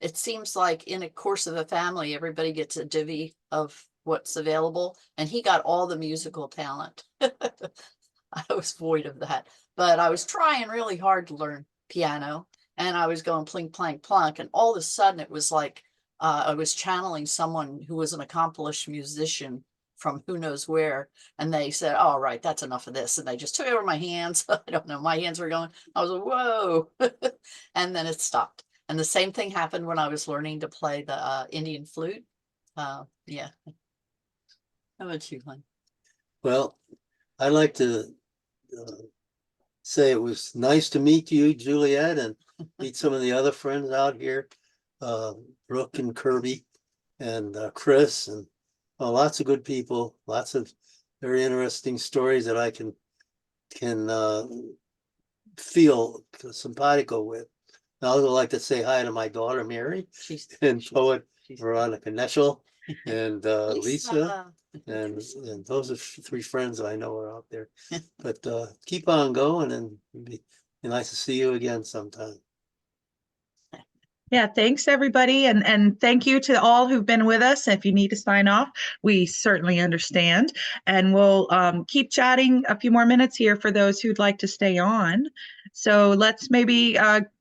it seems like in a course of a family, everybody gets a divvy of what's available. And he got all the musical talent. I was void of that. But I was trying really hard to learn piano. And I was going plink, plank, plunk. And all of a sudden, it was like I was channeling someone who was an accomplished musician from who knows where, and they said, all right, that's enough of this, and they just took over my hands. I don't know, my hands were going, I was like, whoa. And then it stopped. And the same thing happened when I was learning to play the Indian flute. Yeah. How about you, hon? Well, I'd like to say it was nice to meet you, Juliet, and meet some of the other friends out here, Brooke and Kirby. and Chris, and lots of good people, lots of very interesting stories that I can feel simpatico with. I also like to say hi to my daughter Mary and poet Veronica Neschel and Lisa, and those are three friends that I know are out there. But keep on going, and be nice to see you again sometime. Yeah, thanks everybody. And thank you to all who've been with us. If you need to sign off, we certainly understand. And we'll keep chatting a few more minutes here for those who'd like to stay on. So let's maybe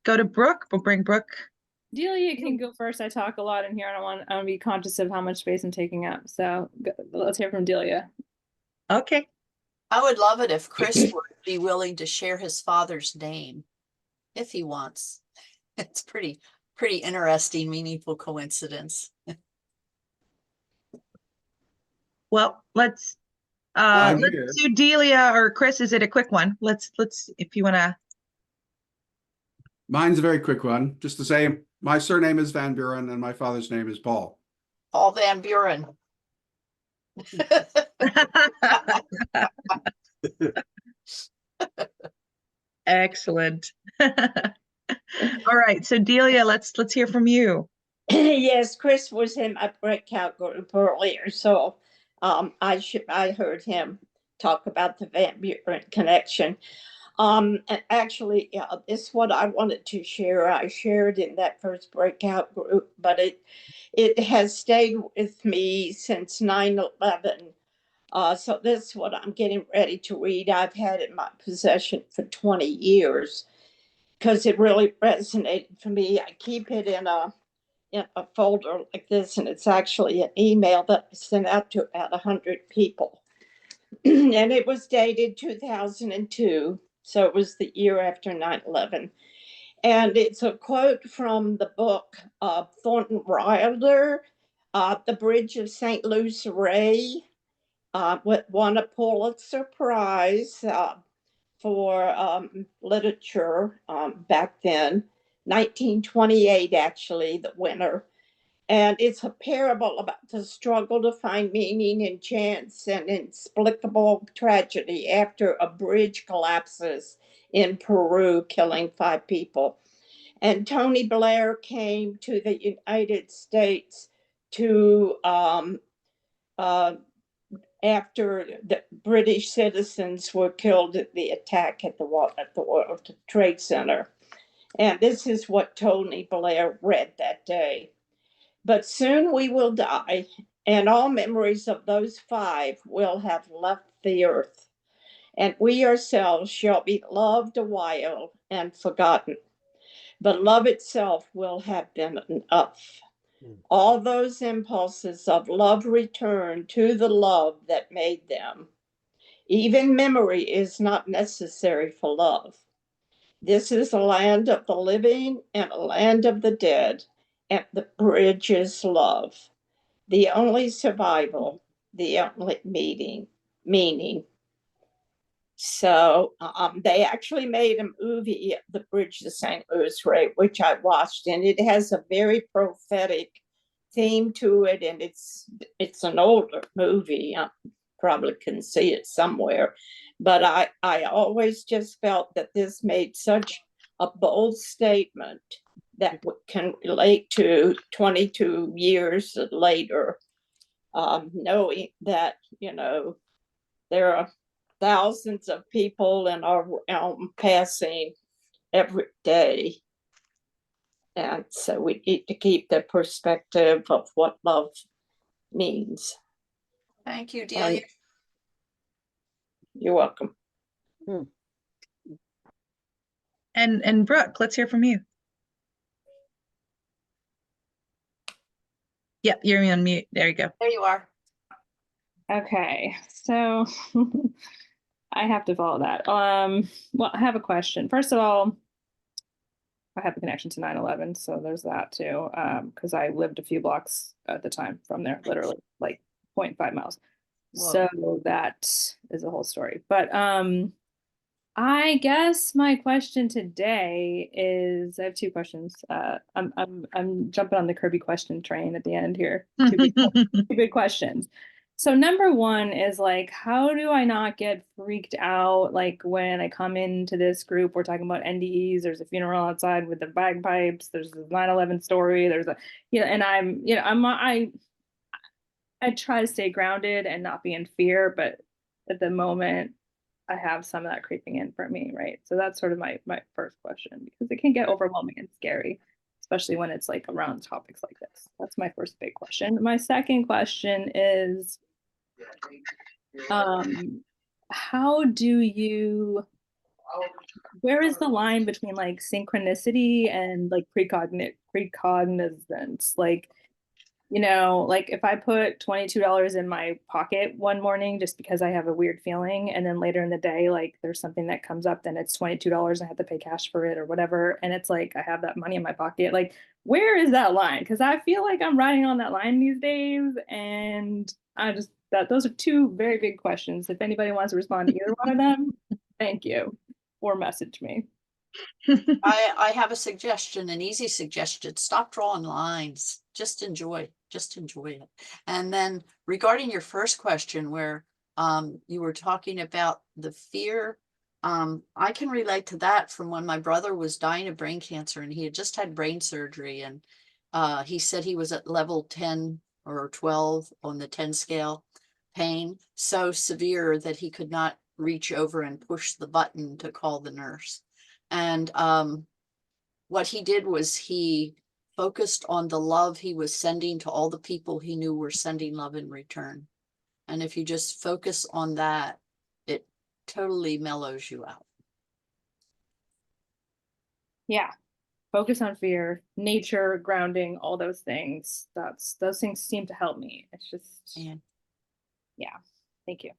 go to Brooke. We'll bring Brooke. Delia can go first. I talk a lot in here. I want to be conscious of how much space I'm taking up. So let's hear from Delia. Okay. I would love it if Chris would be willing to share his father's name, if he wants. It's pretty interesting, meaningful coincidence. Well, let's do Delia or Chris. Is it a quick one? Let's if you want to. Mine's a very quick one. Just to say, my surname is Van Buren and my father's name is Paul. Paul Van Buren. Excellent. All right, so Delia, let's hear from you. Yes, Chris was in my breakout group earlier, so I heard him talk about the Van Buren connection. And actually, this is what I wanted to share. I shared in that first breakout group, but it has stayed with me since 9/11. So this is what I'm getting ready to read. I've had it in my possession for 20 years because it really resonated for me. I keep it in a folder like this, and it's actually an email that I sent out to about 100 people. And it was dated 2002, so it was the year after 9/11. And it's a quote from the book of Thornton Wilder, The Bridge of St. Lucie, won a Pulitzer Prize for literature back then, 1928 actually, the winner. And it's a parable about the struggle to find meaning in chance and inexplicable tragedy after a bridge collapses in Peru, killing 5 people. And Tony Blair came to the United States to after the British citizens were killed at the attack at the World Trade Center. And this is what Tony Blair read that day. But soon we will die, and all memories of those 5 will have left the earth, and we ourselves shall be loved a while and forgotten. But love itself will have been enough. All those impulses of love return to the love that made them. Even memory is not necessary for love. This is a land of the living and a land of the dead, and the bridge is love. The only survival, the only meaning. So they actually made a movie, The Bridge to St. Lucie, which I watched, and it has a very prophetic theme to it, and it's an older movie. Probably can see it somewhere, but I always just felt that this made such a bold statement that can relate to 22 years later, knowing that, there are thousands of people in our realm passing every day. And so we need to keep the perspective of what love means. Thank you, Delia. You're welcome. And Brooke, let's hear from you. Yeah, you're on mute. There you go. There you are. Okay, so I have to follow that. Well, I have a question. First of all, I have a connection to 9/11, so there's that too, because I lived a few blocks at the time from there, literally like 0.5 miles. Whoa. So that is a whole story. But I I guess my question today is, I have two questions. I'm jumping on the Kirby question train at the end here. Two big questions. So number one is like, how do I not get freaked out? Like when I come into this group, we're talking about NDEs, there's a funeral outside with the bagpipes, there's the 9/11 story, there's a, and I try to stay grounded and not be in fear, but at the moment I have some of that creeping in for me, right? So that's sort of my first question, because it can get overwhelming and scary, especially when it's like around topics like this. That's my first big question. My second question is, how do you, where is the line between like synchronicity and like precognizance? Like, like if I put $22 in my pocket one morning just because I have a weird feeling, and then later in the day, like there's something that comes up, then it's $22, I have to pay cash for it or whatever. And it's like, I have that money in my pocket. Like, where is that line? Because I feel like I'm riding on that line these days. And those are two very big questions. If anybody wants to respond to either one of them, thank you. Or message me. I have a suggestion, an easy suggestion. Stop drawing lines. Just enjoy it. And then regarding your first question where you were talking about the fear, I can relate to that from when my brother was dying of brain cancer, and he had just had brain surgery, and he said he was at level 10 or 12 on the 10 scale, pain so severe that he could not reach over and push the button to call the nurse. And what he did was he focused on the love he was sending to all the people he knew were sending love in return. And if you just focus on that, it totally mellows you out. Yeah. Focus on fear, nature, grounding, all those things. Those things seem to help me. It's just, yeah. Thank you.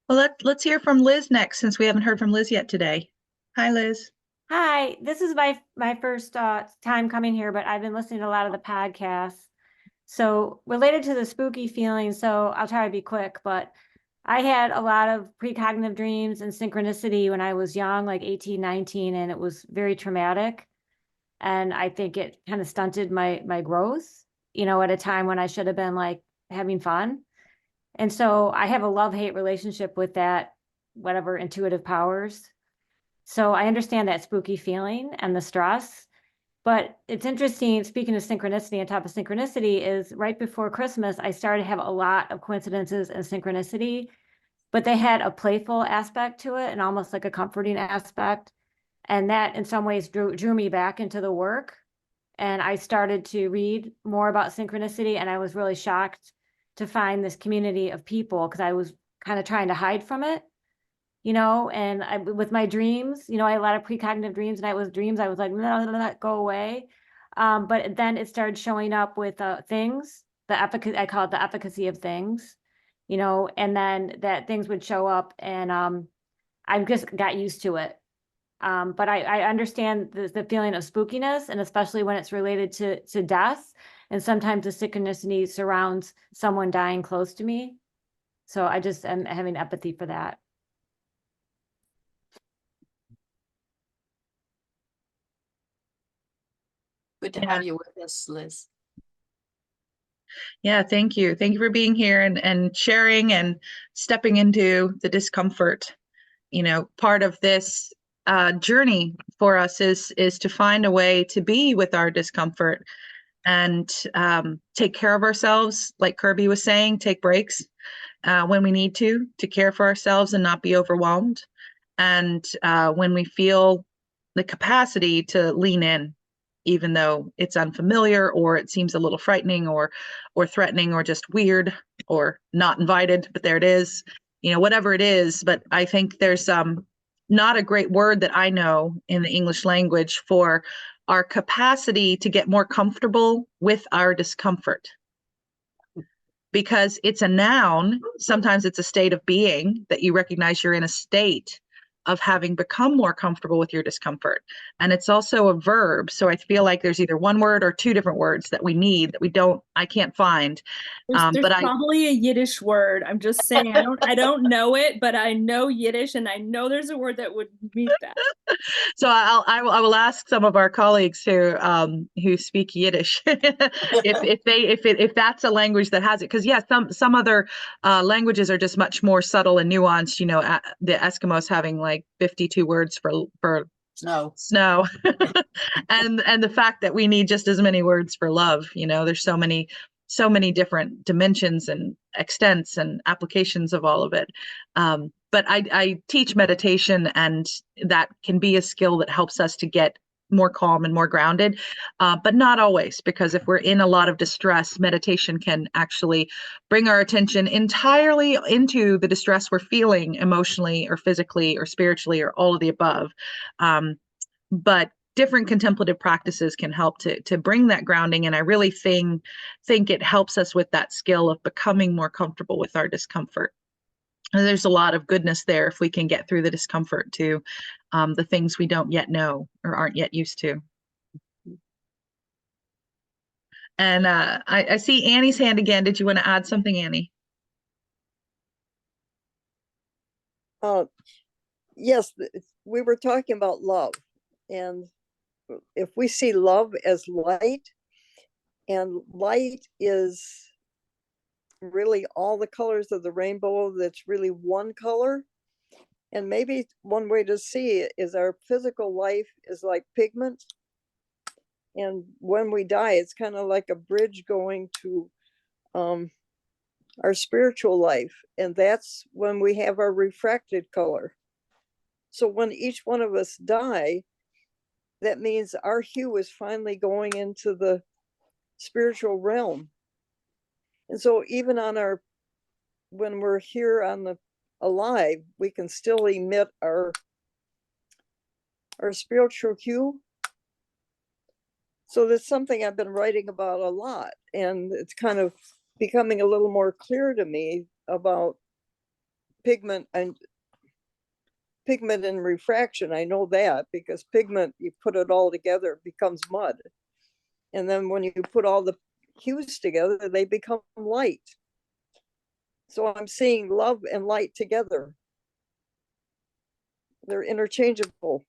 Well, let's hear from Liz next, since we haven't heard from Liz yet today. Hi, Liz. Hi, this is my first time coming here, but I've been listening to a lot of the podcasts. So related to the spooky feeling, so I'll try to be quick, but I had a lot of precognitive dreams and synchronicity when I was young, like 18, 19, and it was very traumatic. And I think it kind of stunted my growth, at a time when I should have been like having fun. And so I have a love-hate relationship with that, whatever intuitive powers. So I understand that spooky feeling and the stress, but it's interesting, speaking of synchronicity, on top of synchronicity, is right before Christmas, I started to have a lot of coincidences and synchronicity, but they had a playful aspect to it and almost like a comforting aspect. And that in some ways drew me back into the work. And I started to read more about synchronicity, and I was really shocked to find this community of people, because I was kind of trying to hide from it. And with my dreams, I had a lot of precognitive dreams, and I was like, no, go away. But then it started showing up with things, the efficacy, I call it the efficacy of things, and then that things would show up, and I just got used to it. But I understand the feeling of spookiness, and especially when it's related to death. And sometimes the synchronicity surrounds someone dying close to me. So I just am having empathy for that. Good to have you with us, Liz. Yeah, thank you. Thank you for being here and sharing and stepping into the discomfort. Part of this journey for us is to find a way to be with our discomfort and take care of ourselves. Like Kirby was saying, take breaks when we need to care for ourselves and not be overwhelmed. And when we feel the capacity to lean in, even though it's unfamiliar or it seems a little frightening or threatening or just weird or not invited, but there it is, whatever it is. But I think there's not a great word that I know in the English language for our capacity to get more comfortable with our discomfort. Because it's a noun, sometimes it's a state of being that you recognize you're in a state of having become more comfortable with your discomfort. And it's also a verb. So I feel like there's either one word or two different words that we need that I can't find. There's But probably a Yiddish word. I'm just saying, I don't know it, but I know Yiddish, and I know there's a word that would meet that. So I will ask some of our colleagues who speak Yiddish if that's a language that has it, because some other languages are just much more subtle and nuanced. You know, the Eskimos having like 52 words for snow, and the fact that we need just as many words for love. You know, there's so many different dimensions and extents and applications of all of it. But I teach meditation, and that can be a skill that helps us to get more calm and more grounded, but not always, because if we're in a lot of distress, meditation can actually bring our attention entirely into the distress we're feeling emotionally or physically or spiritually or all of the above. But different contemplative practices can help to bring that grounding. And I really think it helps us with that skill of becoming more comfortable with our discomfort. And there's a lot of goodness there if we can get through the discomfort to the things we don't yet know or aren't yet used to. And I see Annie's hand again. Did you want to add something, Annie? Yes, we were talking about love. And if we see love as light, and light is really all the colors of the rainbow, that's really one color. And maybe one way to see it is our physical life is like pigment. And when we die, it's kind of like a bridge going to our spiritual life. And that's when we have our refracted color. So when each one of us die, that means our hue is finally going into the spiritual realm. And so even when we're here on the alive, we can still emit our spiritual hue. So that's something I've been writing about a lot, and it's kind of becoming a little more clear to me about pigment and refraction. I know that because pigment, you put it all together, it becomes mud. And then when you put all the hues together, they become light. So I'm seeing love and light together. They're interchangeable.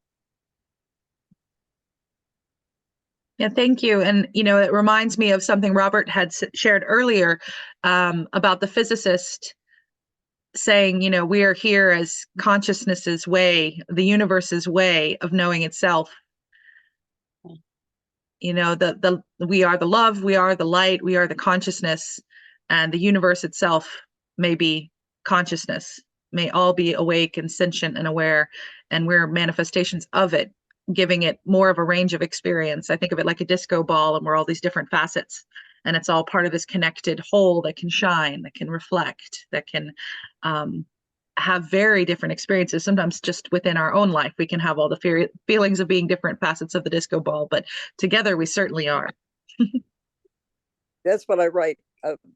Yeah, thank you. And, you know, it reminds me of something Robert had shared earlier about the physicist saying, you know, we are here as consciousness's way, the universe's way of knowing itself. You know, we are the love, we are the light, we are the consciousness, and the universe itself may be consciousness, may all be awake and sentient and aware, and we're manifestations of it, giving it more of a range of experience. I think of it like a disco ball, and we're all these different facets, and it's all part of this connected whole that can shine, that can reflect, that can have very different experiences. Sometimes just within our own life, we can have all the feelings of being different facets of the disco ball, but together we certainly are. That's what I write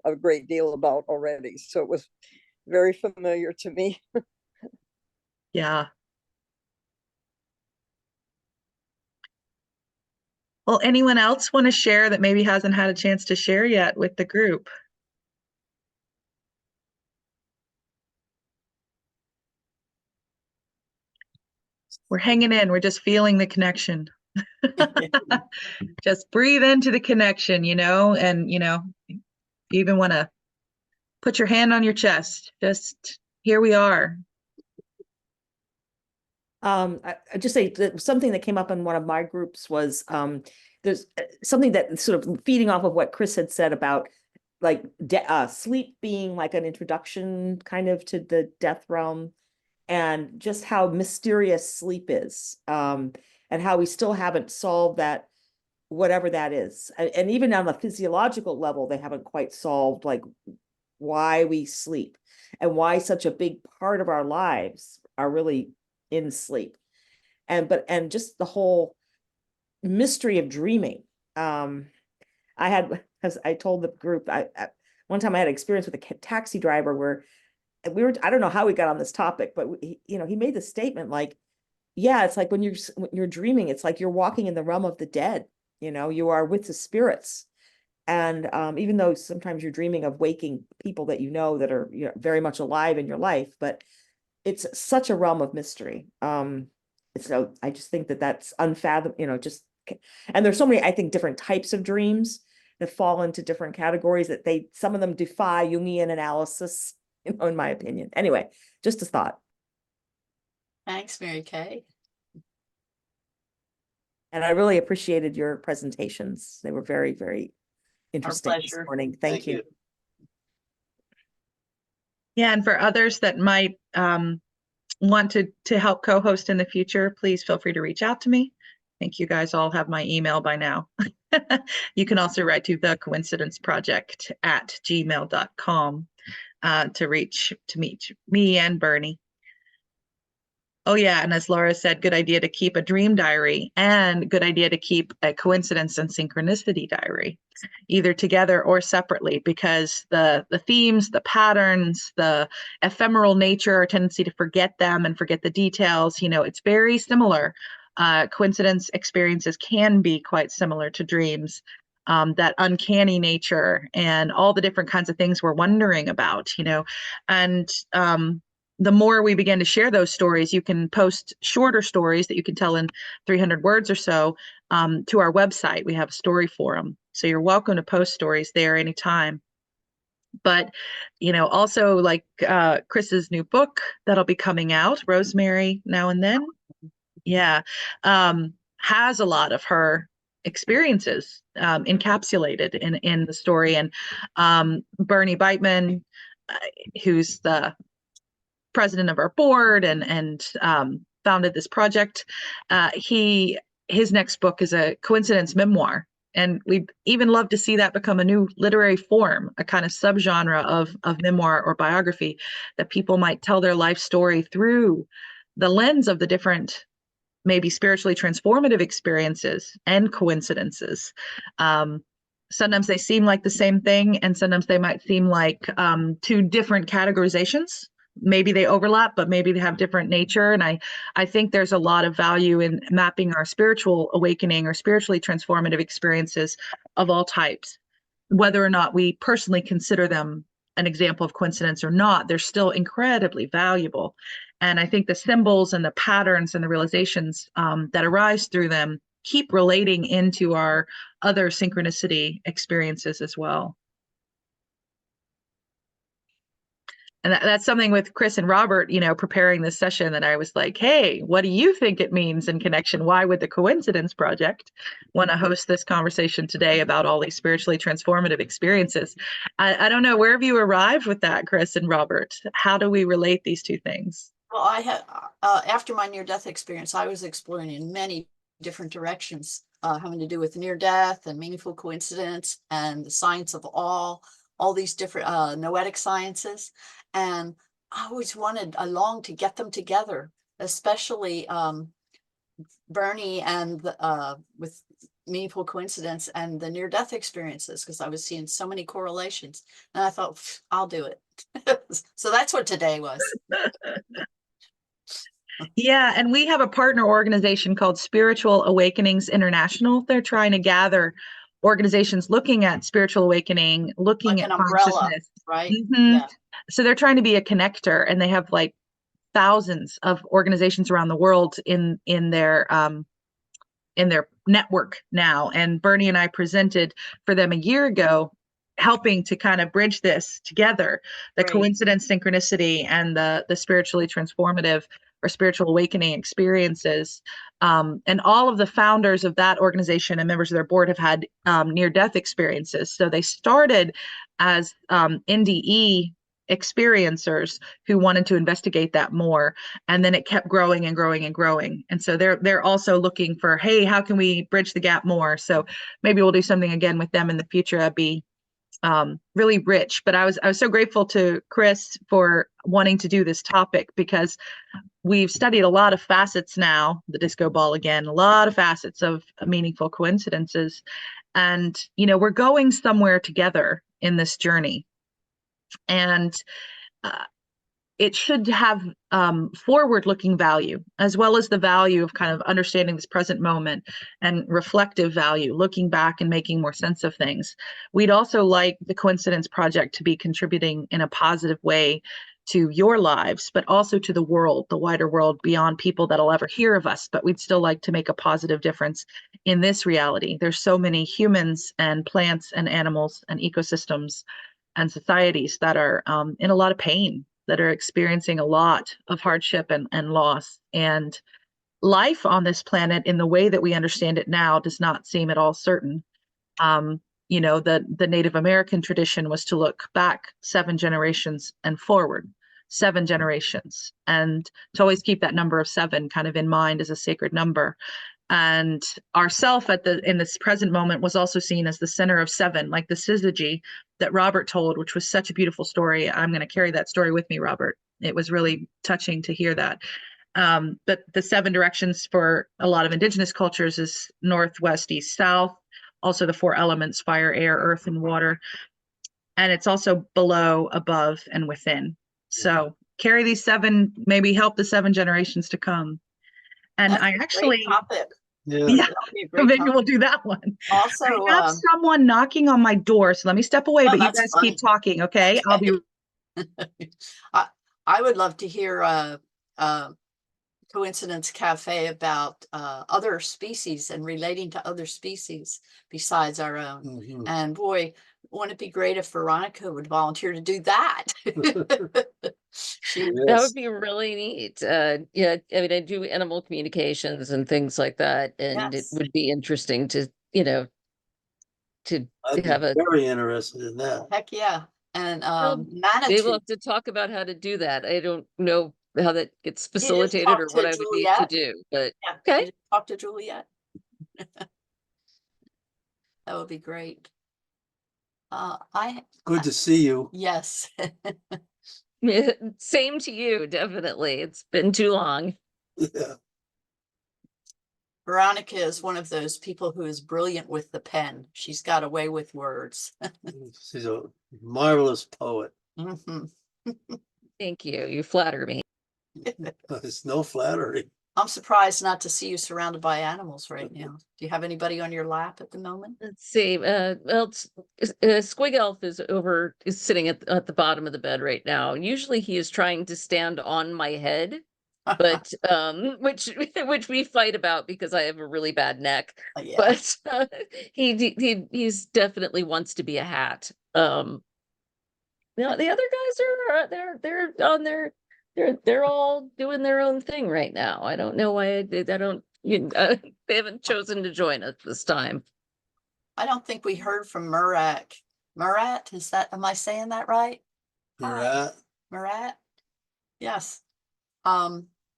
a great deal about already. So it was very familiar to me. Yeah. Well, anyone else want to share that maybe hasn't had a chance to share yet with the group? We're hanging in. We're just feeling the connection. Just breathe into the connection, you know, and, you know, you even want to put your hand on your chest. Just here we are. I just say that something that came up in one of my groups was there's something that sort of feeding off of what Chris had said about like sleep being like an introduction kind of to the death realm, and just how mysterious sleep is, and how we still haven't solved that, whatever that is. And even on the physiological level, they haven't quite solved like why we sleep and why such a big part of our lives are really in sleep. And just the whole mystery of dreaming. As I told the group, one time I had experience with a taxi driver where I don't know how we got on this topic, but he made the statement like, yeah, it's like when you're dreaming, it's like you're walking in the realm of the dead, you are with the spirits. And even though sometimes you're dreaming of waking people that that are very much alive in your life, but it's such a realm of mystery. So I just think that that's unfathomable, and there's so many, I think, different types of dreams that fall into different categories that some of them defy Jungian analysis, in my opinion. Anyway, just a thought. Thanks, Mary Kay. And I really appreciated your presentations. They were very, very interesting this pleasure. morning. Thank you. Yeah, and for others that might want to help co-host in the future, please feel free to reach out to me. I think you guys all have my email by now. You can also write to thecoincidenceproject@gmail.com to meet me and Bernie. Oh yeah, and as Laura said, good idea to keep a dream diary, and good idea to keep a coincidence and synchronicity diary, either together or separately, because the themes, the patterns, the ephemeral nature, our tendency to forget them and forget the details, it's very similar. Coincidence experiences can be quite similar to dreams. That uncanny nature and all the different kinds of things we're wondering about, and the more we begin to share those stories, you can post shorter stories that you can tell in 300 words or so to our website. We have a story forum. So you're welcome to post stories there anytime. But, also like Chris's new book that'll be coming out, Rosemary Now and Then. Yeah. Has a lot of her experiences encapsulated in the story. And Bernie Beitman, who's the president of our board and founded this project. His next book is a coincidence memoir, and we'd even love to see that become a new literary form, a kind of subgenre of memoir or biography that people might tell their life story through the lens of the different, maybe spiritually transformative experiences and coincidences. Sometimes they seem like the same thing, and sometimes they might seem like two different categorizations. Maybe they overlap, but maybe they have different nature. And I think there's a lot of value in mapping our spiritual awakening or spiritually transformative experiences of all types, whether or not we personally consider them an example of coincidence or not. They're still incredibly valuable. And I think the symbols and the patterns and the realizations that arise through them keep relating into our other synchronicity experiences as well. And that's something with Chris and Robert, preparing this session, that I was like, hey, what do you think it means in connection? Why would the Coincidence Project want to host this conversation today about all these spiritually transformative experiences? I don't know, where have you arrived with that, Chris and Robert? How do we relate these two things? Well, I had, after my near-death experience, I was exploring in many different directions, having to do with near-death and meaningful coincidence and the science of all these different noetic sciences. And I always longed to get them together, especially Bernie and with meaningful coincidence and the near-death experiences, because I was seeing so many correlations. And I thought, I'll do it. So that's what today was. Yeah, and we have a partner organization called Spiritual Awakenings International. They're trying to gather organizations looking at spiritual awakening, looking like at an umbrella, consciousness. right? Mm-hmm. Yeah. So they're trying to be a connector, and they have like thousands of organizations around the world in their network now. And Bernie and I presented for them a year ago, helping to kind of bridge this together, the coincidence, synchronicity, and the spiritually transformative or spiritual awakening experiences. And all of the founders of that organization and members of their board have had near-death experiences. So they started as NDE experiencers who wanted to investigate that more, and then it kept growing and growing and growing. And so they're also looking for, hey, how can we bridge the gap more? So maybe we'll do something again with them in the future. That'd be really rich. But I was so grateful to Chris for wanting to do this topic, because we've studied a lot of facets now, the disco ball again, a lot of facets of meaningful coincidences. And, we're going somewhere together in this journey. And it should have forward-looking value, as well as the value of kind of understanding this present moment and reflective value, looking back and making more sense of things. We'd also like the Coincidence Project to be contributing in a positive way to your lives, but also to the world, the wider world, beyond people that'll ever hear of us. But we'd still like to make a positive difference in this reality. There's so many humans and plants and animals and ecosystems and societies that are in a lot of pain, that are experiencing a lot of hardship and loss. And life on this planet, in the way that we understand it now, does not seem at all certain. You know, the Native American tradition was to look back 7 generations and forward 7 generations, and to always keep that number of 7 kind of in mind as a sacred number. And ourself in this present moment was also seen as the center of 7, like the syzygy that Robert told, which was such a beautiful story. I'm going to carry that story with me, Robert. It was really touching to hear that. But the 7 directions for a lot of indigenous cultures is north, west, east, south. Also the 4 elements: fire, air, earth, and water. And it's also below, above, and within. So carry these 7, maybe help the 7 generations to come. And That's I a great actually, topic. yeah, That'd be a great maybe topic. we'll do that one. Also, I have someone knocking on my door, so let me step away, Oh, but you that's guys funny. keep talking, okay? I'll be I would love to hear Coincidence Cafe about other species and relating to other species besides our own. Mhm. And boy, wouldn't it be great if Veronica would volunteer to do that? She That Yes. would be really neat. Yeah, I mean, I do animal communications and things like that, and it Yes. would be interesting to, you know, to I'd be have a, very interested in that. Heck yeah. And well, maybe Manitou. we'll have to talk about how to do that. I don't know how that gets You just facilitated talk or to what I would need to Juliet. do, but Yeah, okay. you just talk to Juliet. That would be great. Good to see you. Yes. Same to you, definitely. It's been too long. Yeah. Veronica is one of those people who is brilliant with the pen. She's got a way with words. She's a marvelous poet. Mhm. Thank you. You flatter me. It's no flattery. I'm surprised not to see you surrounded by animals right now. Do you have anybody on your lap at the moment? Let's see. Well, Squig Elf is sitting at the bottom of the bed right now. Usually he is trying to stand on my head, but which we fight about because I have a really bad neck. Yeah. But he's definitely wants to be a hat. No, the other guys they're on their they're all doing their own thing right now. I don't know why I don't. They haven't chosen to join us this time. I don't think we heard from Murat. Murat, am I saying that right? Murat. Murat? Yes.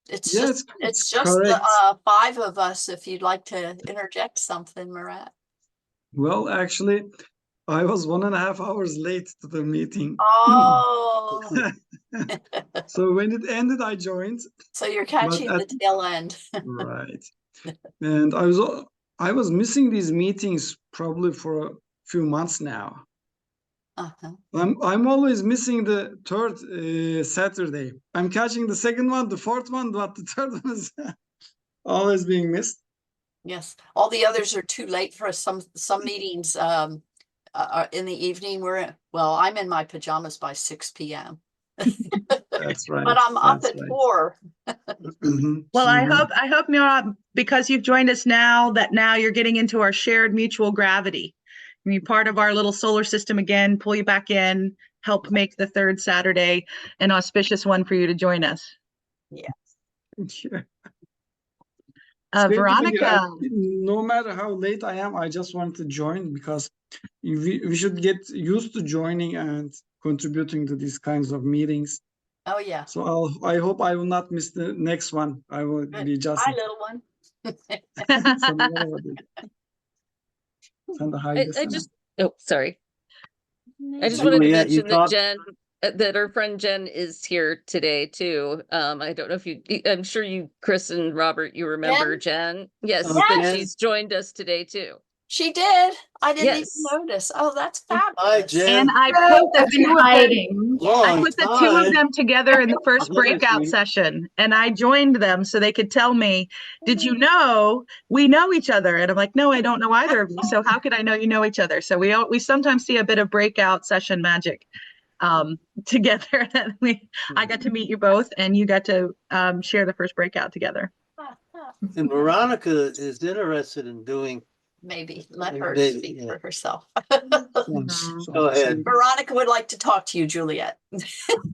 It's Yeah, just it's it's just correct. the 5 of us. If you'd like to interject something, Murat. Well, actually, I was 1.5 hours late to the meeting. Oh, So when it ended, I joined. so you're catching But the tail end. right. And I was missing these meetings probably for a few months now. Uh-huh. I'm always missing the 3rd Saturday. I'm catching the 2nd one, the 4th one, but the 3rd one is always being missed. Yes, all the others are too late for us. Some meetings in the evening. I'm in my pajamas by 6 p.m. That's right. But I'm up That's at right. 4. Mhm, Well, mhm. I hope, Mira, because you've joined us now, that now you're getting into our shared mutual gravity. You're part of our little solar system again, pull you back in, help make the 3rd Saturday an auspicious one for you to join us. Yeah. Yeah. It's great to be here. Veronica. No matter how late I am, I just want to join because we should get used to joining and contributing to these kinds of meetings. Oh yeah. So I hope I will not miss the next one. I will Good. be just. Hi, little one. I just sorry. I just Okay. wanted to Juliet, you mention that talked. Jen, that our friend Jen is here today too. I don't know if I'm sure you, Chris and Robert, you remember Jen. Yes, Oh, that Jen? she's joined us today too. She did. I didn't Yes. even notice. Oh, that's Hi, fabulous. Jen. And I put the I've been two of them, hiding. I Long put the two of time. them together in the first Hi, breakout sweetie. session, and I joined them so they could tell me, did you know we know each other? And I'm like, no, I don't know either of you. So how could I know you know each other? So we sometimes see a bit of breakout session magic together. I got to meet you both, and you got to share the first breakout together. And Veronica is interested in doing. Maybe let her Maybe, speak yeah. for herself. Go ahead. Veronica would like to talk to you, Juliet.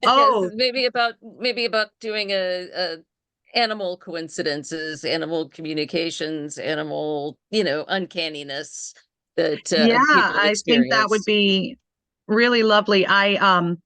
Oh, Maybe about doing a animal coincidences, animal communications, animal, uncanniness that yeah, people I think that would experience. be really lovely. I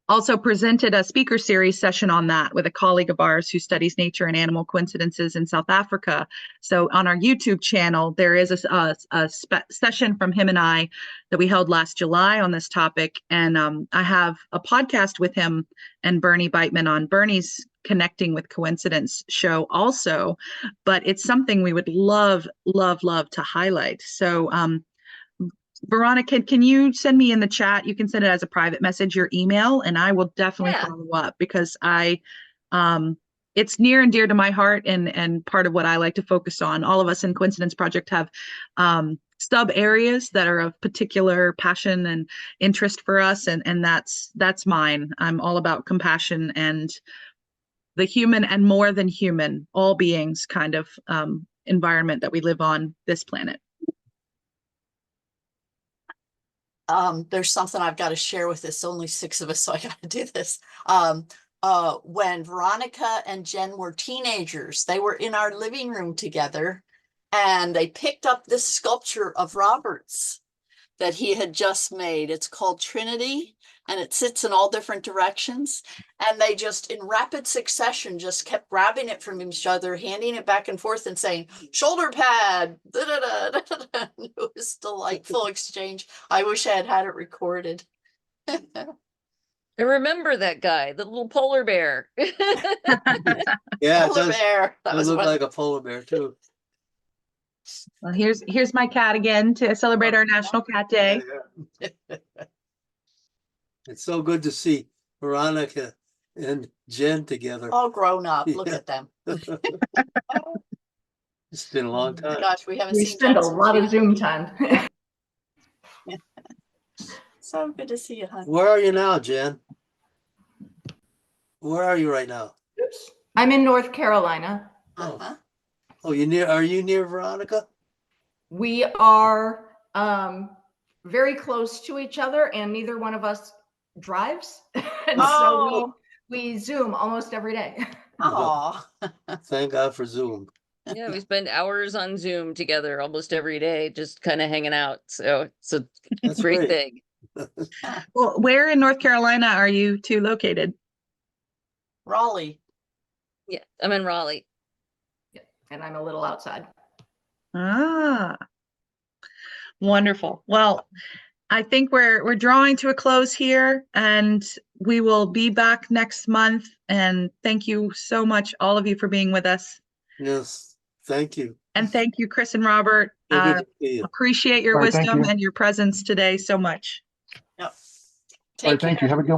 also presented a speaker series session on that with a colleague of ours who studies nature and animal coincidences in South Africa. So on our YouTube channel, there is a session from him and I that we held last July on this topic. And I have a podcast with him and Bernie Beitman on Bernie's Connecting with Coincidence show also. But it's something we would love to highlight. So Veronica, can you send me in the chat? You can send it as a private message, your email, and I will definitely follow up because it's near and dear to my heart and part of what I like to focus on. All of us in Coincidence Project have sub areas that are of particular passion and interest for us, and that's mine. I'm all about compassion and the human and more than human, all beings kind of environment that we live on this planet. There's something I've got to share with this. Only 6 of us, so I got to do this. When Veronica and Jen were teenagers, they were in our living room together, and they picked up this sculpture of Robert's that he had just made. It's called Trinity, and it sits in all different directions. And they just, in rapid succession, just kept grabbing it from each other, handing it back and forth and saying, shoulder pad. Da, da, da, da, da. It was a delightful exchange. I wish I had it recorded. I remember that guy, the little polar bear. Yeah, Polar bear. That It was looked one. like a polar bear too. Well, here's my cat again to celebrate our National Cat Day. Yeah. It's so good to see Veronica and Jen together. All grown up. Look Yeah. at them. It's been a long time. Gosh, we haven't We seen spend a Jen lot of since Zoom time. So good to see you, hon. Where are you now, Jen? Where are you right now? Oops. I'm in North Carolina. Uh-huh. Oh, are you near Veronica? We are very close to each other, and neither one of us drives. And so we Zoom almost every day. Oh. Thank God for Zoom. Yeah, we spend hours on Zoom together almost every day, just kind of hanging out. So it's a That's great great. thing. Well, where in North Carolina are you two located? Raleigh. Yeah, I'm in Raleigh. And I'm a little outside. Ah, wonderful. Well, I think we're drawing to a close here, and we will be back next month. And thank you so much, all of you, for being with us. Yes, thank you. And thank you, Chris and Robert. So good to see you. Appreciate your All right, thank wisdom you. and your presence today so much. Yep. All right, thank you. Have a good one.